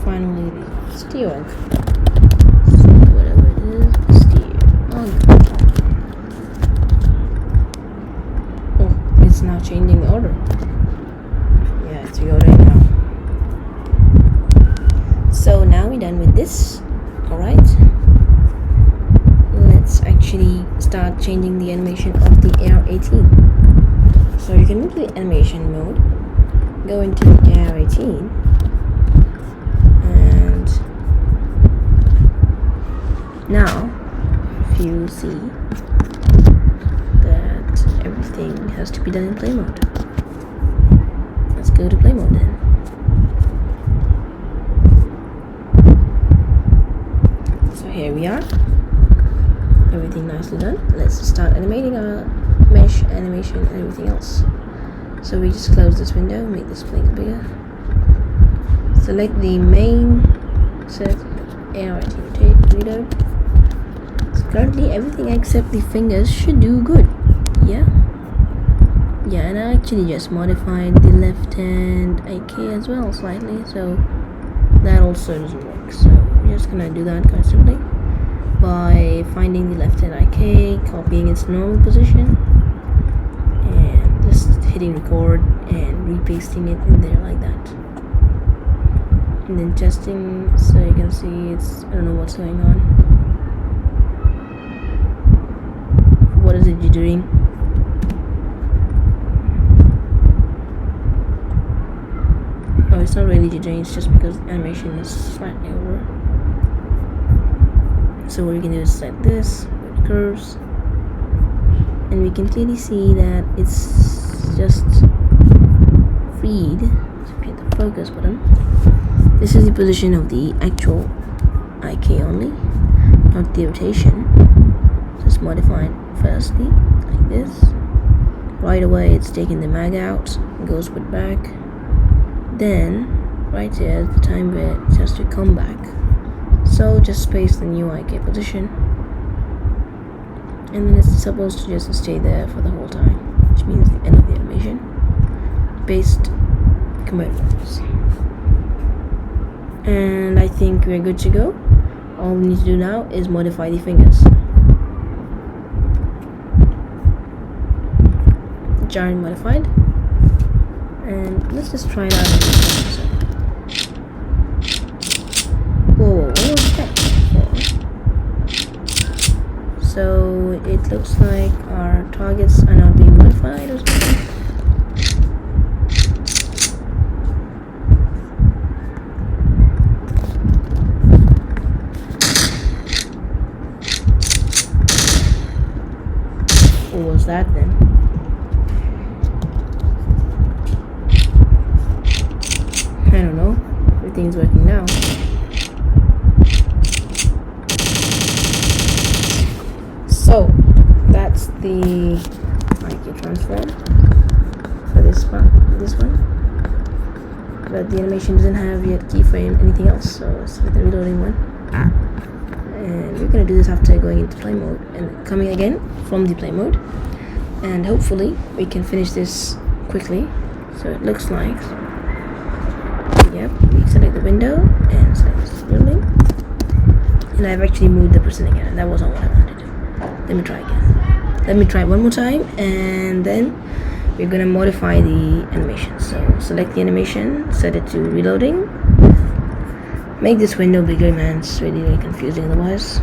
Finally, the steer. So whatever it is, steer. Oh, it's now changing the order. Yeah, it's reordering now. So now we're done with this. Alright. Let's actually start changing the animation of the AR18. So you can move to the animation mode, go into the AR18, and now if you see that everything has to be done in play mode, let's go to play mode then. So here we are, everything nicely done. Let's start animating our mesh animation and everything else. So we just close this window, make this blink bigger, select the main set, AR18 reload. So currently everything except the fingers should do good. Yeah, and I actually just modified the left hand AK as well slightly, so that also doesn't work. So we're just gonna do that quite simply by finding the left hand IK, copying its normal position, and just hitting record and repasting it in there like that. And then testing, so you can see it's, I don't know what's going on. What is it jittering? Oh, it's not really jittering, it's just because the animation is slightly over. So what we can do is select this with the curves, and we can clearly see that it's just freed. So hit the focus button. This is the position of the actual IK only, not the rotation. Just modify it firstly like this. Right away it's taking the mag out, goes put back. Then right here is the time where it has to come back. So just paste the new IK position, and then it's supposed to just stay there for the whole time, which means the end of the animation. Paste, convertibles, and I think we're good to go. All we need to do now is modify the fingers. Giant modified, and let's just try it out. Whoa, what was that for? So it looks like our targets are not being modified or something. What was that then? I don't know. Everything's working now. So that's the IK transform for this one, but the animation doesn't have yet keyframe anything else, so it's with the reloading one. And we're gonna do this after going into play mode and coming again from the play mode, and hopefully we can finish this quickly. So it looks like, yep, we select the window and select this building, and I've actually moved the person again, and that wasn't what I wanted to do. Let me try again. Let me try one more time, and then we're gonna modify the animation. So select the animation, set it to reloading. Make this window bigger, man. It's really confusing otherwise.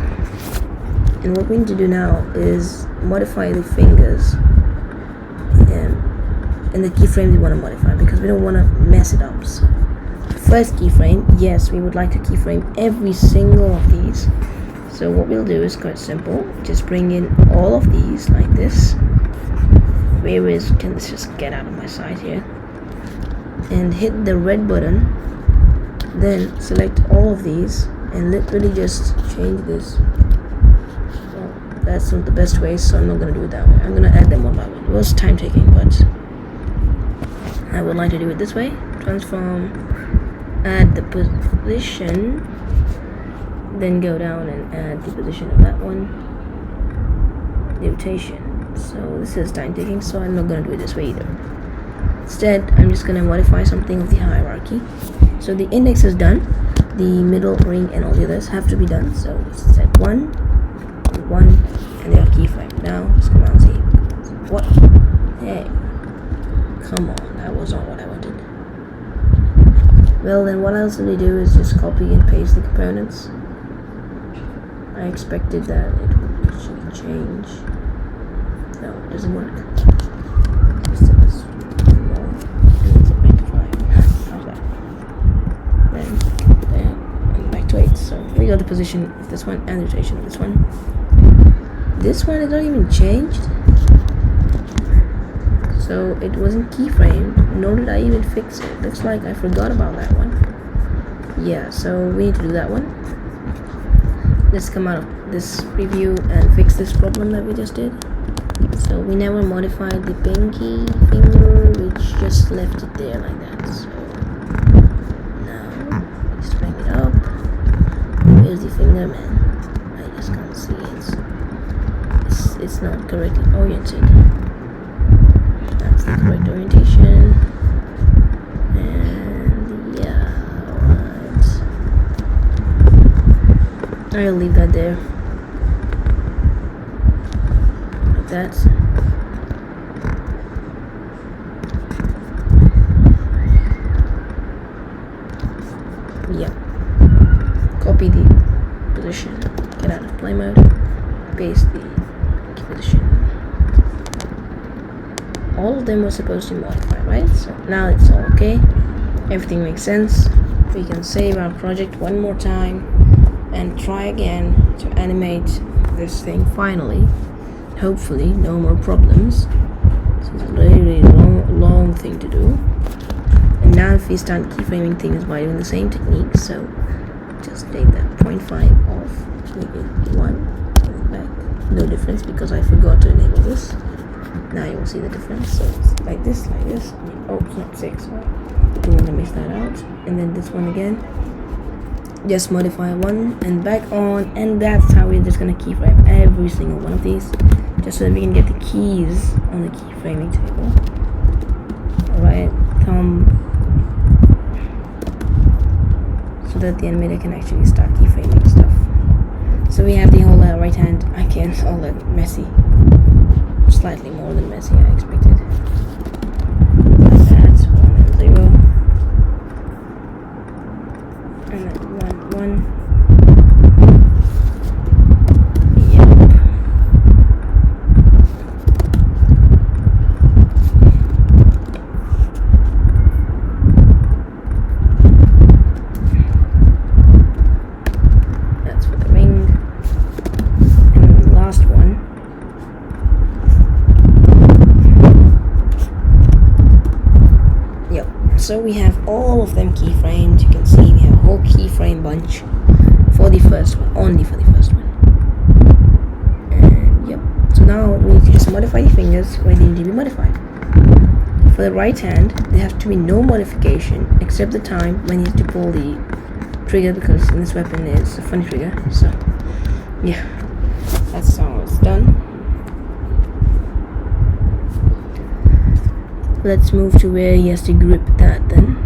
And what we need to do now is modify the fingers and the keyframes we want to modify, because we don't want to mess it up. So first keyframe, yes, we would like to keyframe every single of these. So what we'll do is quite simple. Just bring in all of these like this. Where is, can this just get out of my sight here? And hit the red button. Then select all of these and literally just change this. Well, that's not the best way, so I'm not going to do it that way. I'm going to add them one by one. It was time taking, but I would like to do it this way. Transform, add the position, then go down and add the position of that one. The rotation. So this is time taking, so I'm not going to do it this way either. Instead, I'm just going to modify something of the hierarchy. So the index is done, the middle ring and all the others have to be done. So set 1, and they are keyframe. Now just come out and see what. Hey, come on, that was not what I wanted. Well, then what else do we do is just copy and paste the components. I expected that it would actually change. No, it doesn't work. Just set this more. It's a bit 5. How's that? Then there, and back to 8. So we got the position of this one and the rotation of this one. This one is not even changed. So it wasn't keyframed, nor did I even fix it. Looks like I forgot about that one. Yeah, so we need to do that one. Let's come out of this preview and fix this problem that we just did. So we never modified the pinky finger, we just left it there like that. So now let's bring it up. Where's the finger, man? I just can't see it. It's not correctly oriented. That's the correct orientation. And yeah, right. I'll leave that there. Like that. Yep. Copy the position. Get out of play mode. Paste the position. All of them were supposed to modify, right? So now it's all okay. Everything makes sense. We can save our project one more time and try again to animate this thing finally. Hopefully, no more problems. This is a really long thing to do. And now if we start keyframing things by doing the same technique, so just take that 0.5 off, make it 1, and back. No difference because I forgot to enable this. Now you will see the difference. So it's like this. Oh, it's not 6. Right? Don't want to miss that out. And then this one again. Just modify 1 and back on, and that's how we're just gonna keyframe every single one of these, just so that we can get the keys on the keyframing table. Alright, so that the animator can actually start keyframing stuff. So we have the whole right hand icon, all that messy. Slightly more than messy, I expected. That's 1 and 0. And then 1, 1. Yep. That's for the ring. And then the last one. So we have all of them keyframed. You can see we have a whole keyframe bunch for the first one, only for the first one. And yep. So now we need to just modify the fingers where they need to be modified. For the right hand, there has to be no modification except the time when you need to pull the trigger, because in this weapon is a funny trigger. So yeah, that's how it's done. Let's move to where he has to grip that then.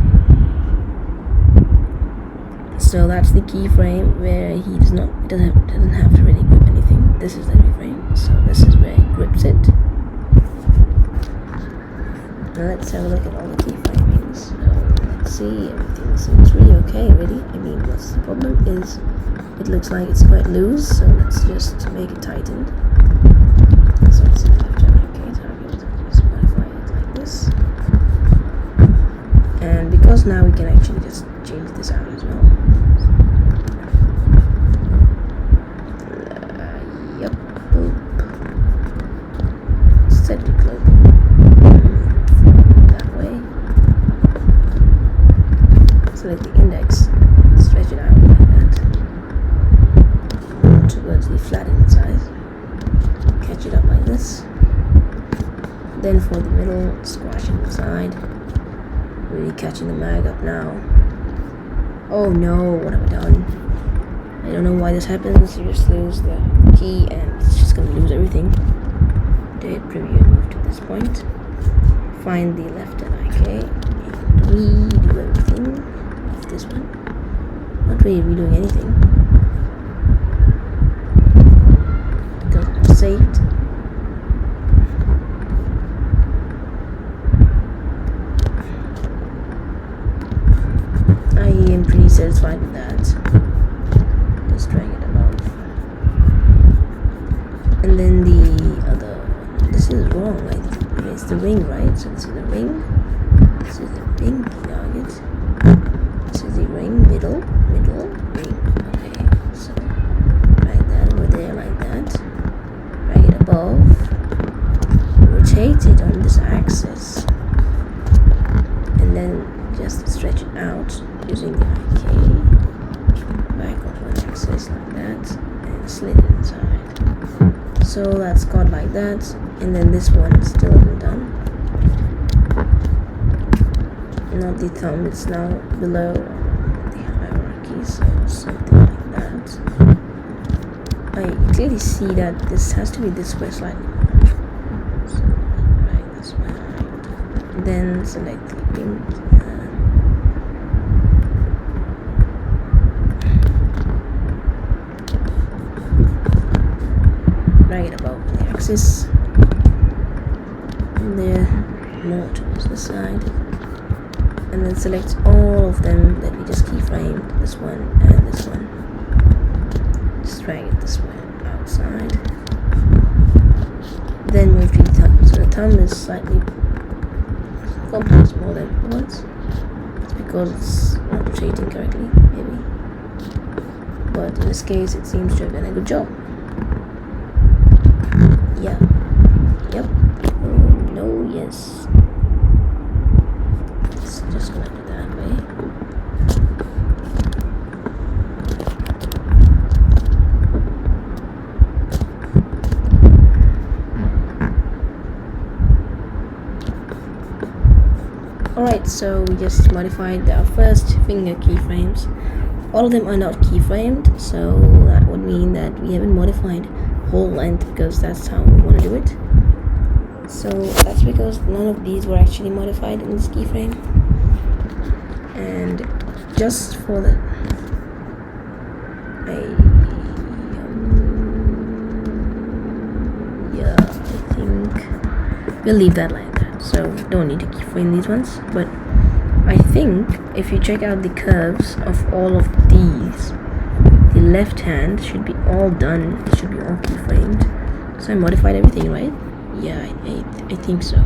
So that's the keyframe where he doesn't have to really grip anything. This is the keyframe, so this is where he grips it. Now let's have a look at all the keyframings. So let's see, everything seems really okay already. I mean, what's the problem is it looks like it's quite loose, so let's just make it tightened. So let's just modify it like this. And because now we can actually just change this out as well. Yep, boop. Set the clip that way. Select the index, stretch it out like that towards the flattened side. Catch it up like this. Then for the middle, squash it inside. Really catching the mag up now. Oh no, what have I done? I don't know why this happens. You just lose the key and it's just gonna lose everything. Did preview and move to this point. Find the left and IK. Redo everything. this one. Not really redoing anything because it's saved. I am pretty satisfied with that. Just drag it above. And then the other, this is wrong, right? It's the ring, right? So this is the ring. This is the ring target. This is the ring, middle, ring. Okay, so drag that over there like that. Drag it above. Rotate it on this axis. And then just stretch it out using the IK. Back on one axis like that. And slit it inside. So that's got like that. And then this one still isn't done. Not the thumb, it's now below the hierarchy, so something like that. I clearly see that this has to be this way slightly. So right this way. Then select the pink. Drag it above the axis. And there, more towards the side. And then select all of them that we just keyframed, this one and this one. Just drag it this way outside. Then move to the thumb. So the thumb is slightly complex more than it was. It's because it's not rotating correctly, maybe. But in this case, it seems to have done a good job. Yeah. Yep. Oh, no, yes. Just gonna do that way. Alright, so we just modified our first finger keyframes. All of them are not keyframed, so that would mean that we haven't modified whole length because that's how we want to do it. So that's because none of these were actually modified in this keyframe. And just for the yeah, I think we'll leave that like that, so don't need to keyframe these ones. But I think if you check out the curves of all of these, the left hand should be all done, it should be all keyframed. So I modified everything, right? Yeah, I think so.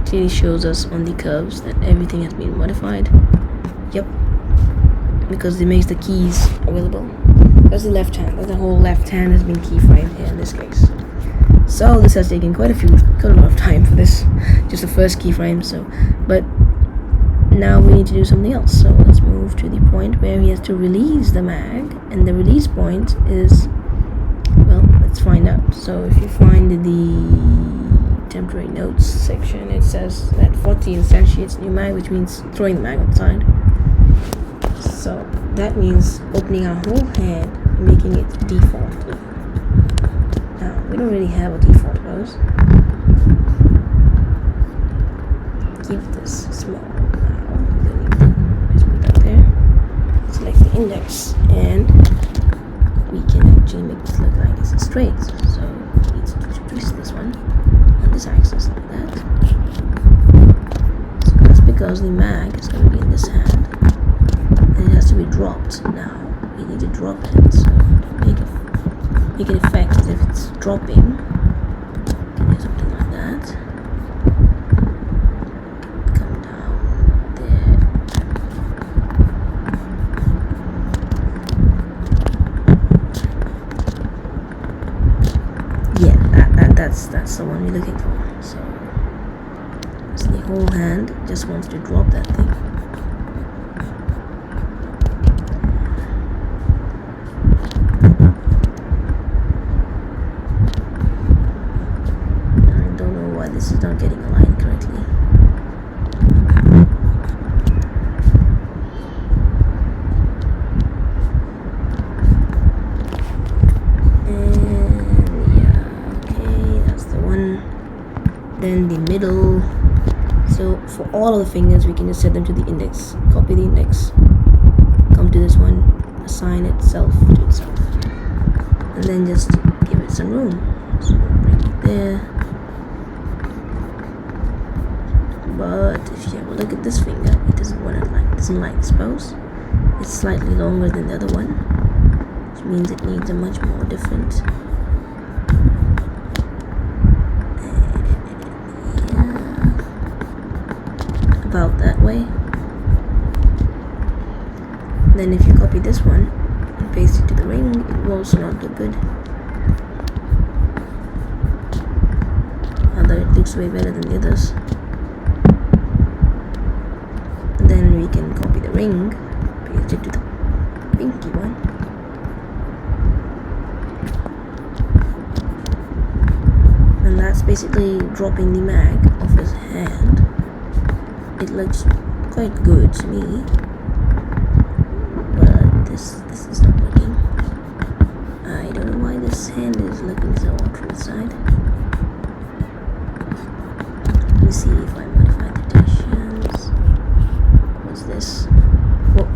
Clearly shows us on the curves that everything has been modified. Yep, because it makes the keys available. That's the left hand. The whole left hand has been keyframed here in this case. So this has taken quite a lot of time for this, just the first keyframe. So, but now we need to do something else. So let's move to the point where he has to release the mag, and the release point is, well, let's find out. So if you find the temporary notes section, it says that 40 instantiates new mag, which means throwing the mag outside. So that means opening our whole hand, making it default. Now we don't really have a default pose. Keep this small now. Just put that there. Select the index, and we can actually make this look like it's straight. So we need to twist this one on this axis like that. So that's because the mag is going to be in this hand, and it has to be dropped. Now we need to drop it, so to make an effect as if it's dropping. Can do something like that. Come down there. Yeah, that's the one we're looking for. So the whole hand just wants to drop that thing. I don't know why this is not getting aligned correctly. And yeah, okay, that's the one. Then the middle. So for all of the fingers, we can just set them to the index. Copy the index, come to this one, assign itself to itself, and then just give it some room. So bring it there. But if you have a look at this finger, it doesn't like this pose. It's slightly longer than the other one, which means it needs a much more different. About that way. Then if you copy this one and paste it to the ring, it will also not look good. Although it looks way better than the others. And then we can copy the ring, paste it to the pinky one. And that's basically dropping the mag off his hand. It looks quite good to me, but this is not working. I don't know why this hand is looking so odd from the side. Let me see if I modify the textures. What's this? Oh,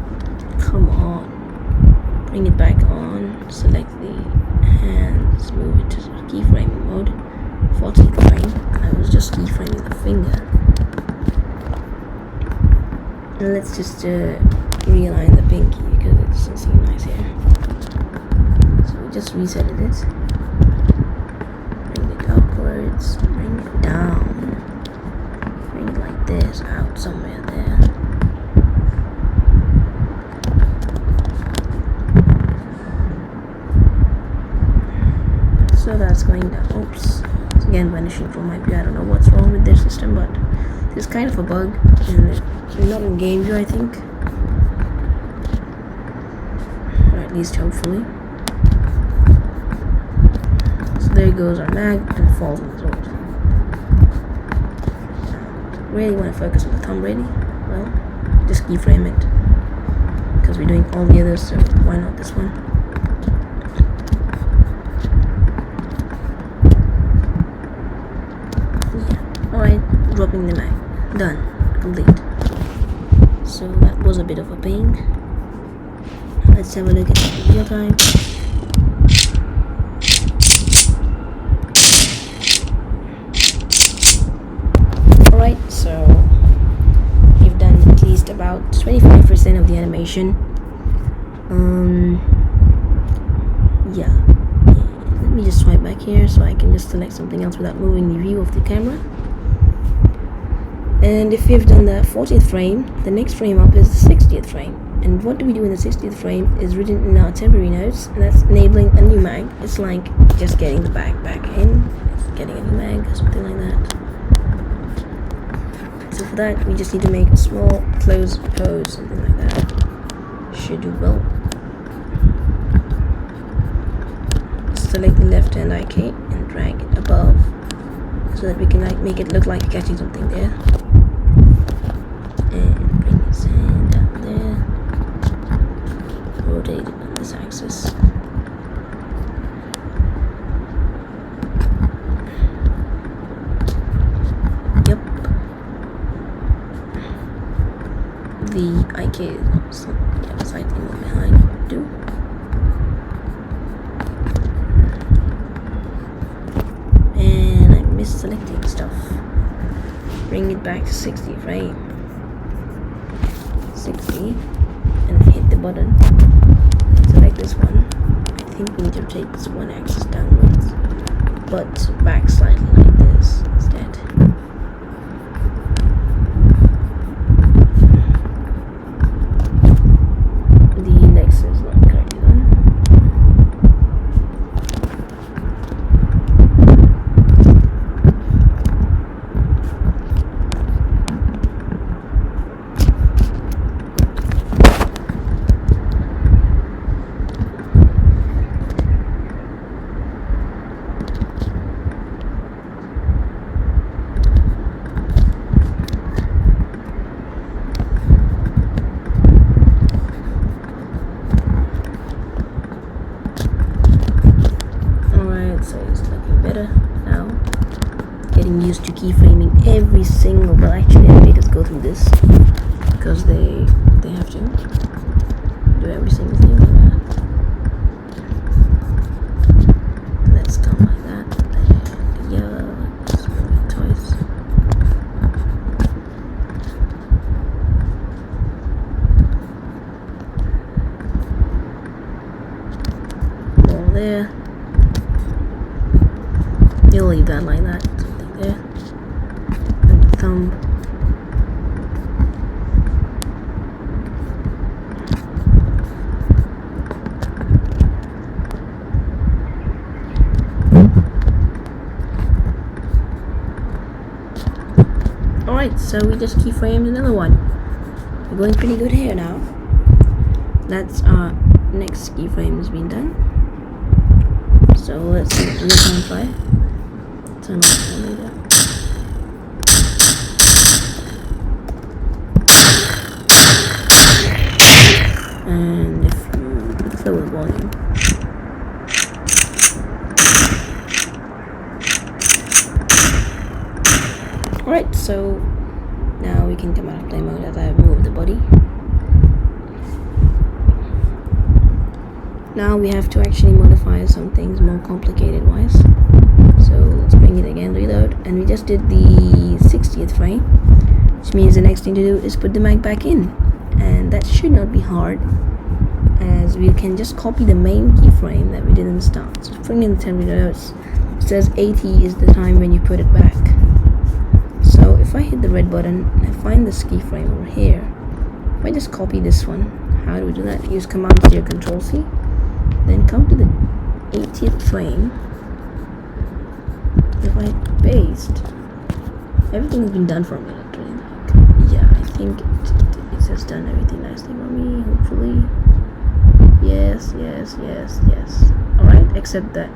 come on. Bring it back on. Select the hands. Move it to keyframing mode. 40th frame. I was just keyframing the finger. And let's just realign the pinky because it doesn't seem nice here. So we just reset it. Bring it upwards, bring it down, bring it like this, out somewhere there. So that's going down. Oops. It's again vanishing from my view. I don't know what's wrong with their system, but it's kind of a bug, and we're not in game view, I think, or at least hopefully. So there goes our mag and falls on the sword. Really want to focus on the thumb, really? Well, just keyframe it because we're doing all the others, so why not this one? Yeah. Alright, dropping the mag. Done. Complete. So that was a bit of a pain. Let's have a look at the video time. Alright, so we've done at least about 25% of the animation. Yeah. Let me just swipe back here so I can just select something else without moving the view of the camera. And if we've done the 40th frame, the next frame up is the 60th frame. And what do we do in the 60th frame is written in our temporary notes, and that's enabling a new mag. It's like just getting the bag back in, getting a new mag, or something like that. So for that, we just need to make a small close pose, something like that. Should do well. Select the left hand IK and drag it above, so that we can make it look like catching something there. And bring his hand down there. Rotate it on this axis. Yep. The IK is slightly more behind too. And I'm misselecting stuff. Bring it back to 60 frame. 60 and hit the button. Select this one. I think we need to take this one axis downwards, but back slightly like this instead. The index is not correctly done. So it's looking better now. Getting used to keyframing every single, well actually animate is go through this because they have to do every single thing like that. Let's come like that. And yellow. Let's move it twice. More there. You'll leave that like that. Something there. And the thumb. Alright, so we just keyframed another one. We're going pretty good here now. That's our next keyframe has been done. So let's see the time fly. Turn off the later. And if you fill the volume. Alright, so now we can come out of play mode as I move the body. Now we have to actually modify some things more complicated wise. So let's bring it again, reload, and we just did the 60th frame, which means the next thing to do is put the mic back in, and that should not be hard, as we can just copy the main keyframe that we did in the start. So bring in the 10 notes. It says 80 is the time when you put it back. So if I hit the red button and I find this keyframe over here, if I just copy this one, how do we do that? Use Command C or Control C, then come to the 80th frame. If I paste, everything has been done for me literally. Like, yeah, I think it has done everything nicely for me, hopefully. Yes. Alright, except that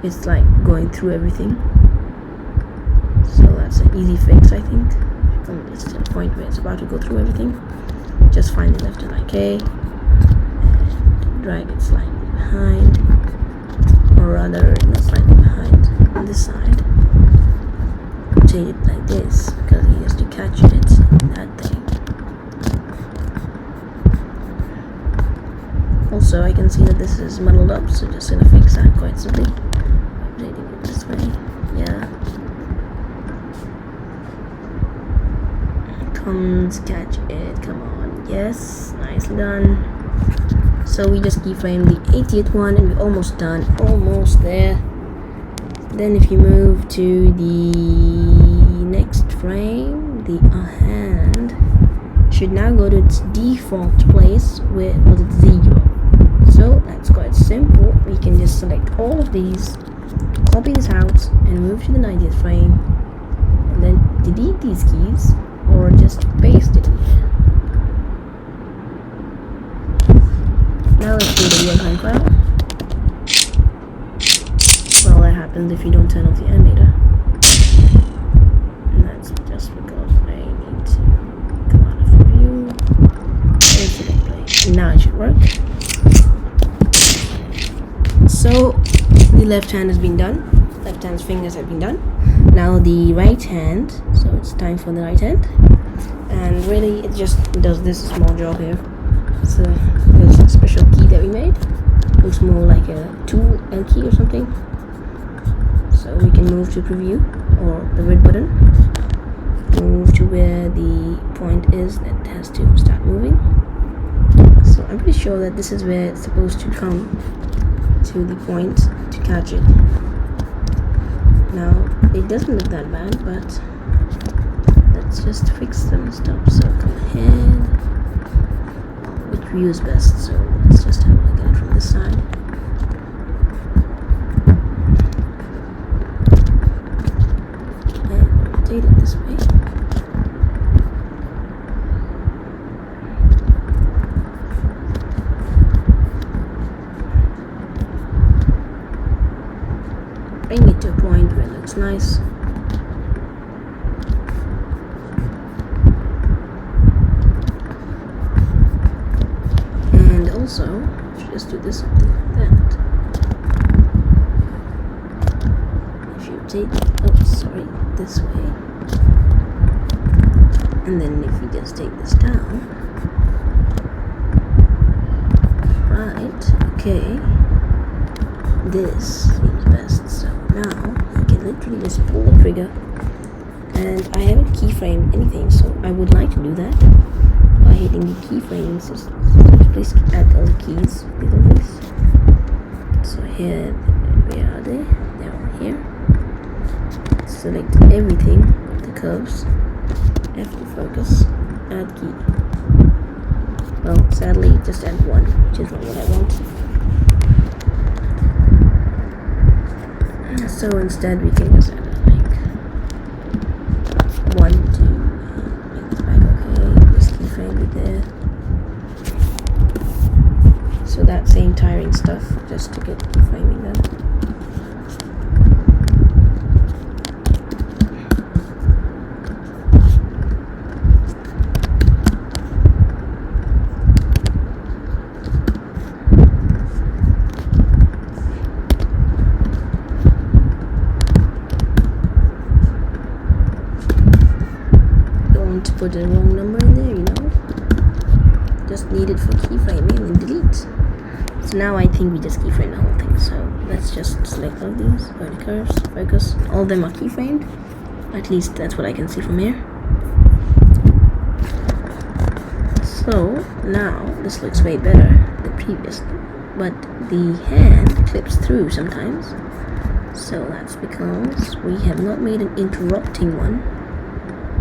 it's like going through everything. So that's an easy fix, I think. It's to the point where it's about to go through everything. Just find the left and IK and drag it slightly behind, or rather not slightly behind, on this side. Rotate it like this because he has to catch it in that thing. Also, I can see that this is muddled up, so just gonna fix that quite simply. Rotating it this way. Yeah. Catch it, come on. Yes, nicely done. So we just keyframe the 80th one and we're almost done, almost there. Then if you move to the next frame, the hand should now go to its default place where it was at 0. So that's quite simple. We can just select all of these, copy this out and move to the 90th frame, and then delete these keys or just paste it in here. Now let's do the real-time file. Well, that happens if you don't turn off the animator. And that's just because I need to come out of view and select play. And now it should work. So the left hand has been done. Left hand's fingers have been done. Now the right hand. So it's time for the right hand. And really it just does this small job here. So there's a special key that we made. Looks more like a tool L key or something. So we can move to preview or the red button. Move to where the point is that has to start moving. So I'm pretty sure that this is where it's supposed to come to the point to catch it. Now it doesn't look that bad, but let's just fix some stuff. So come ahead. Which view is best? So let's just have a look at it from this side. And rotate it this way. Bring it to a point where it looks nice. And also, just do this something like that. If you take, oh sorry, this way. And then if we just take this down, right, okay, this seems best. So now you can literally just pull the trigger, and I haven't keyframed anything, so I would like to do that by hitting the keyframes. Just please add all the keys with all this. So here, where are they? They're all here. Select everything, the curves, F to focus, add key. Well, sadly, just add one, which is not what I want. So instead, we can just add like 1 to make this back okay. Just keyframe it there. So that same tiring stuff, just to get keyframing done. Put the wrong number in there, you know. Just need it for keyframing and delete. So now I think we just keyframe the whole thing. So let's just select all of these, go to curves, focus. All of them are keyframed. At least that's what I can see from here. So now this looks way better than previous, but the hand clips through sometimes. So that's because we have not made an interrupting one.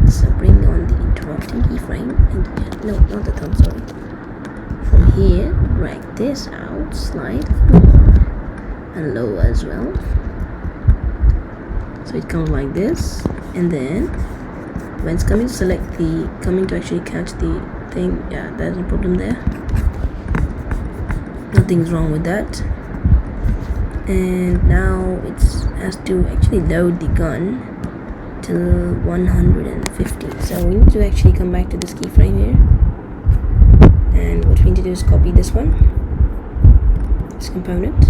So bring on the interrupting keyframe, and no, not the thumb, sorry. From here, drag this out, slide forward and lower as well. So it comes like this, and then when it's coming to actually catch the thing, yeah, there's a problem there. Nothing's wrong with that. And now it has to actually load the gun till 150. So we need to actually come back to this keyframe here, and what we need to do is copy this component.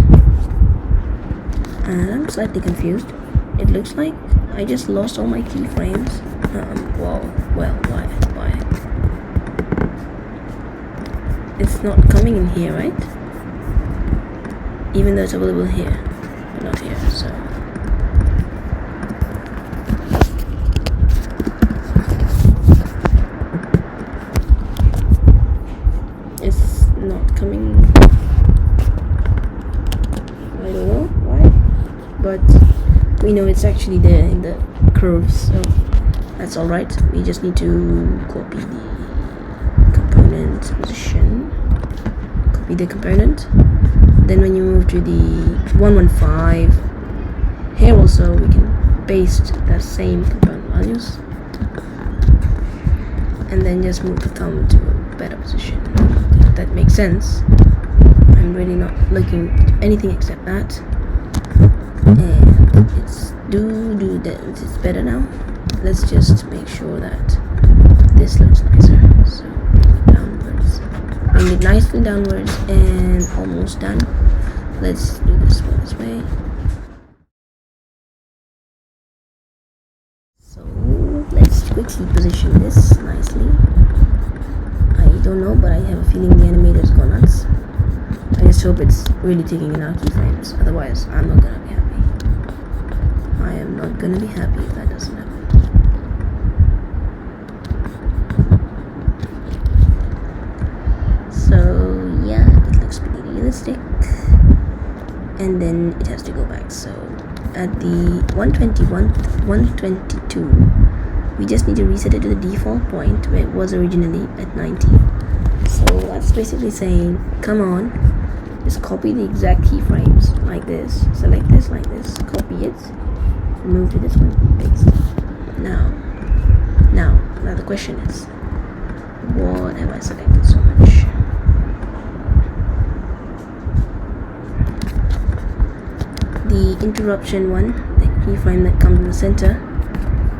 And I'm slightly confused. It looks like I just lost all my keyframes. Well, why? It's not coming in here, right? Even though it's available here, but not here. So it's not coming. I don't know why, but we know it's actually there in the curves, so that's all right. We just need to copy the component position. Copy the component. Then when you move to the 115, here also we can paste the same component values, and then just move the thumb to a better position. If that makes sense. I'm really not looking at anything except that, and it's do that. It's better now. Let's just make sure that this looks nicer. So bring it downwards, bring it nicely downwards, and almost done. Let's do this one this way. So let's quickly position this nicely. I don't know, but I have a feeling the animator's gone nuts. I just hope it's really taking in our keyframes, otherwise I'm not gonna be happy. I am not gonna be happy if that doesn't happen. So yeah, it looks pretty realistic. And then it has to go back. So at the 122, we just need to reset it to the default point where it was originally at 90. So that's basically saying, come on, just copy the exact keyframes like this, select this like this, copy it, move to this one, paste. Now the question is, what have I selected so much? The interruption one, the keyframe that comes in the center,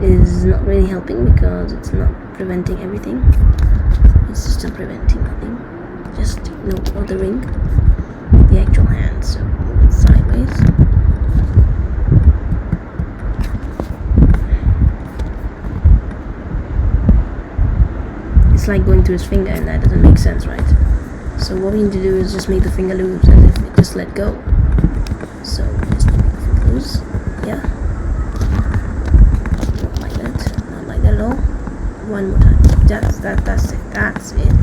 is not really helping because it's not preventing everything. It's just not preventing nothing. Just not the ring, the actual hand. So move it sideways. like going through his finger, and that doesn't make sense, right? So what we need to do is just make the finger loose as if it just let go. So just make the finger loose. Yeah. Not like that. Not like that at all. One more time. That's it. That's it.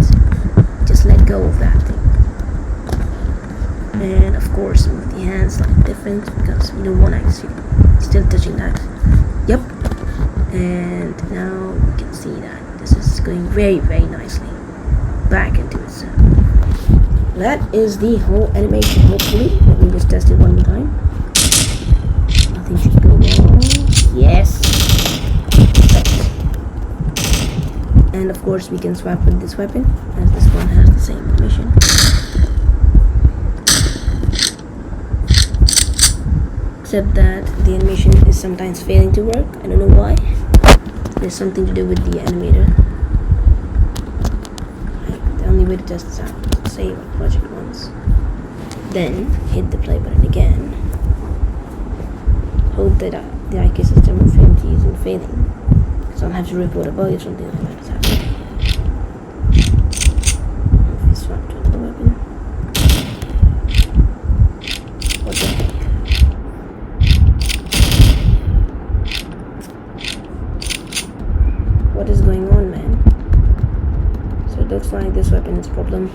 Just let go of that thing. And of course move the hands like different, because we don't want to actually still touching that. Yep. And now you can see that this is going very, very nicely back into itself. That is the whole animation, hopefully. Let me just test it one more time. Nothing should go wrong. Yes. Perfect. And of course we can swap with this weapon, as this one has the same animation. Except that the animation is sometimes failing to work. I don't know why. There's something to do with the animator. The only way to test this out is to save our project once, then hit the play button again. Hope that the IK system Infinity isn't failing, because I'll have to report a bug if something like that is happening. If we swap to another weapon. What the heck? What is going on, man? So it looks like this weapon is a problem,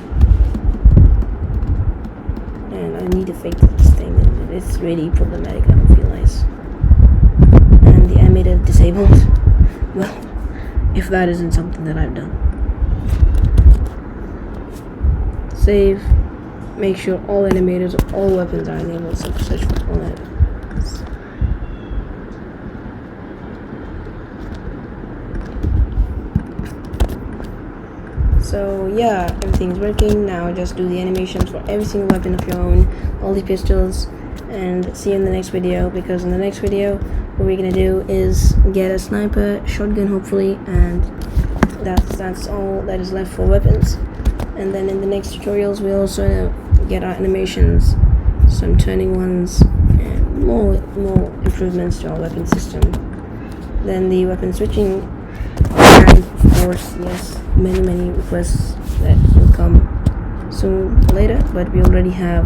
and I need to fix this thing. It's really problematic, I don't feel nice. And the animator disabled. Well, if that isn't something that I've done. Save. Make sure all animators of all weapons are enabled. So search for all that. So yeah, everything's working. Now just do the animations for every single weapon of your own, all the pistols, and see you in the next video, because in the next video what we're gonna do is get a sniper shotgun, hopefully, and that's all that is left for weapons. And then in the next tutorials we'll also get our animations, some turning ones, and more improvements to our weapon system. Then the weapon switching, and of course, yes, many requests that will come soon or later, but we already have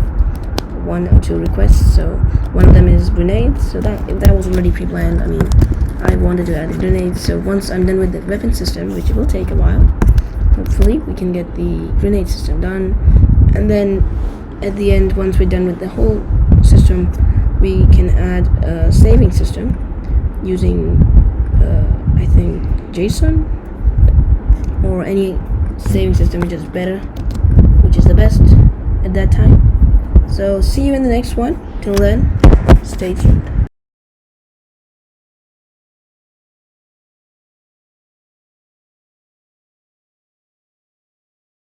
1 or 2 requests. So one of them is grenades, so that was already pre-planned. I mean, I wanted to add the grenades, so once I'm done with the weapon system, which will take a while, hopefully we can get the grenade system done, and then at the end, once we're done with the whole system, we can add a saving system using I think JSON or any saving system which is better, which is the best at that time. So see you in the next one. Till then, stay tuned.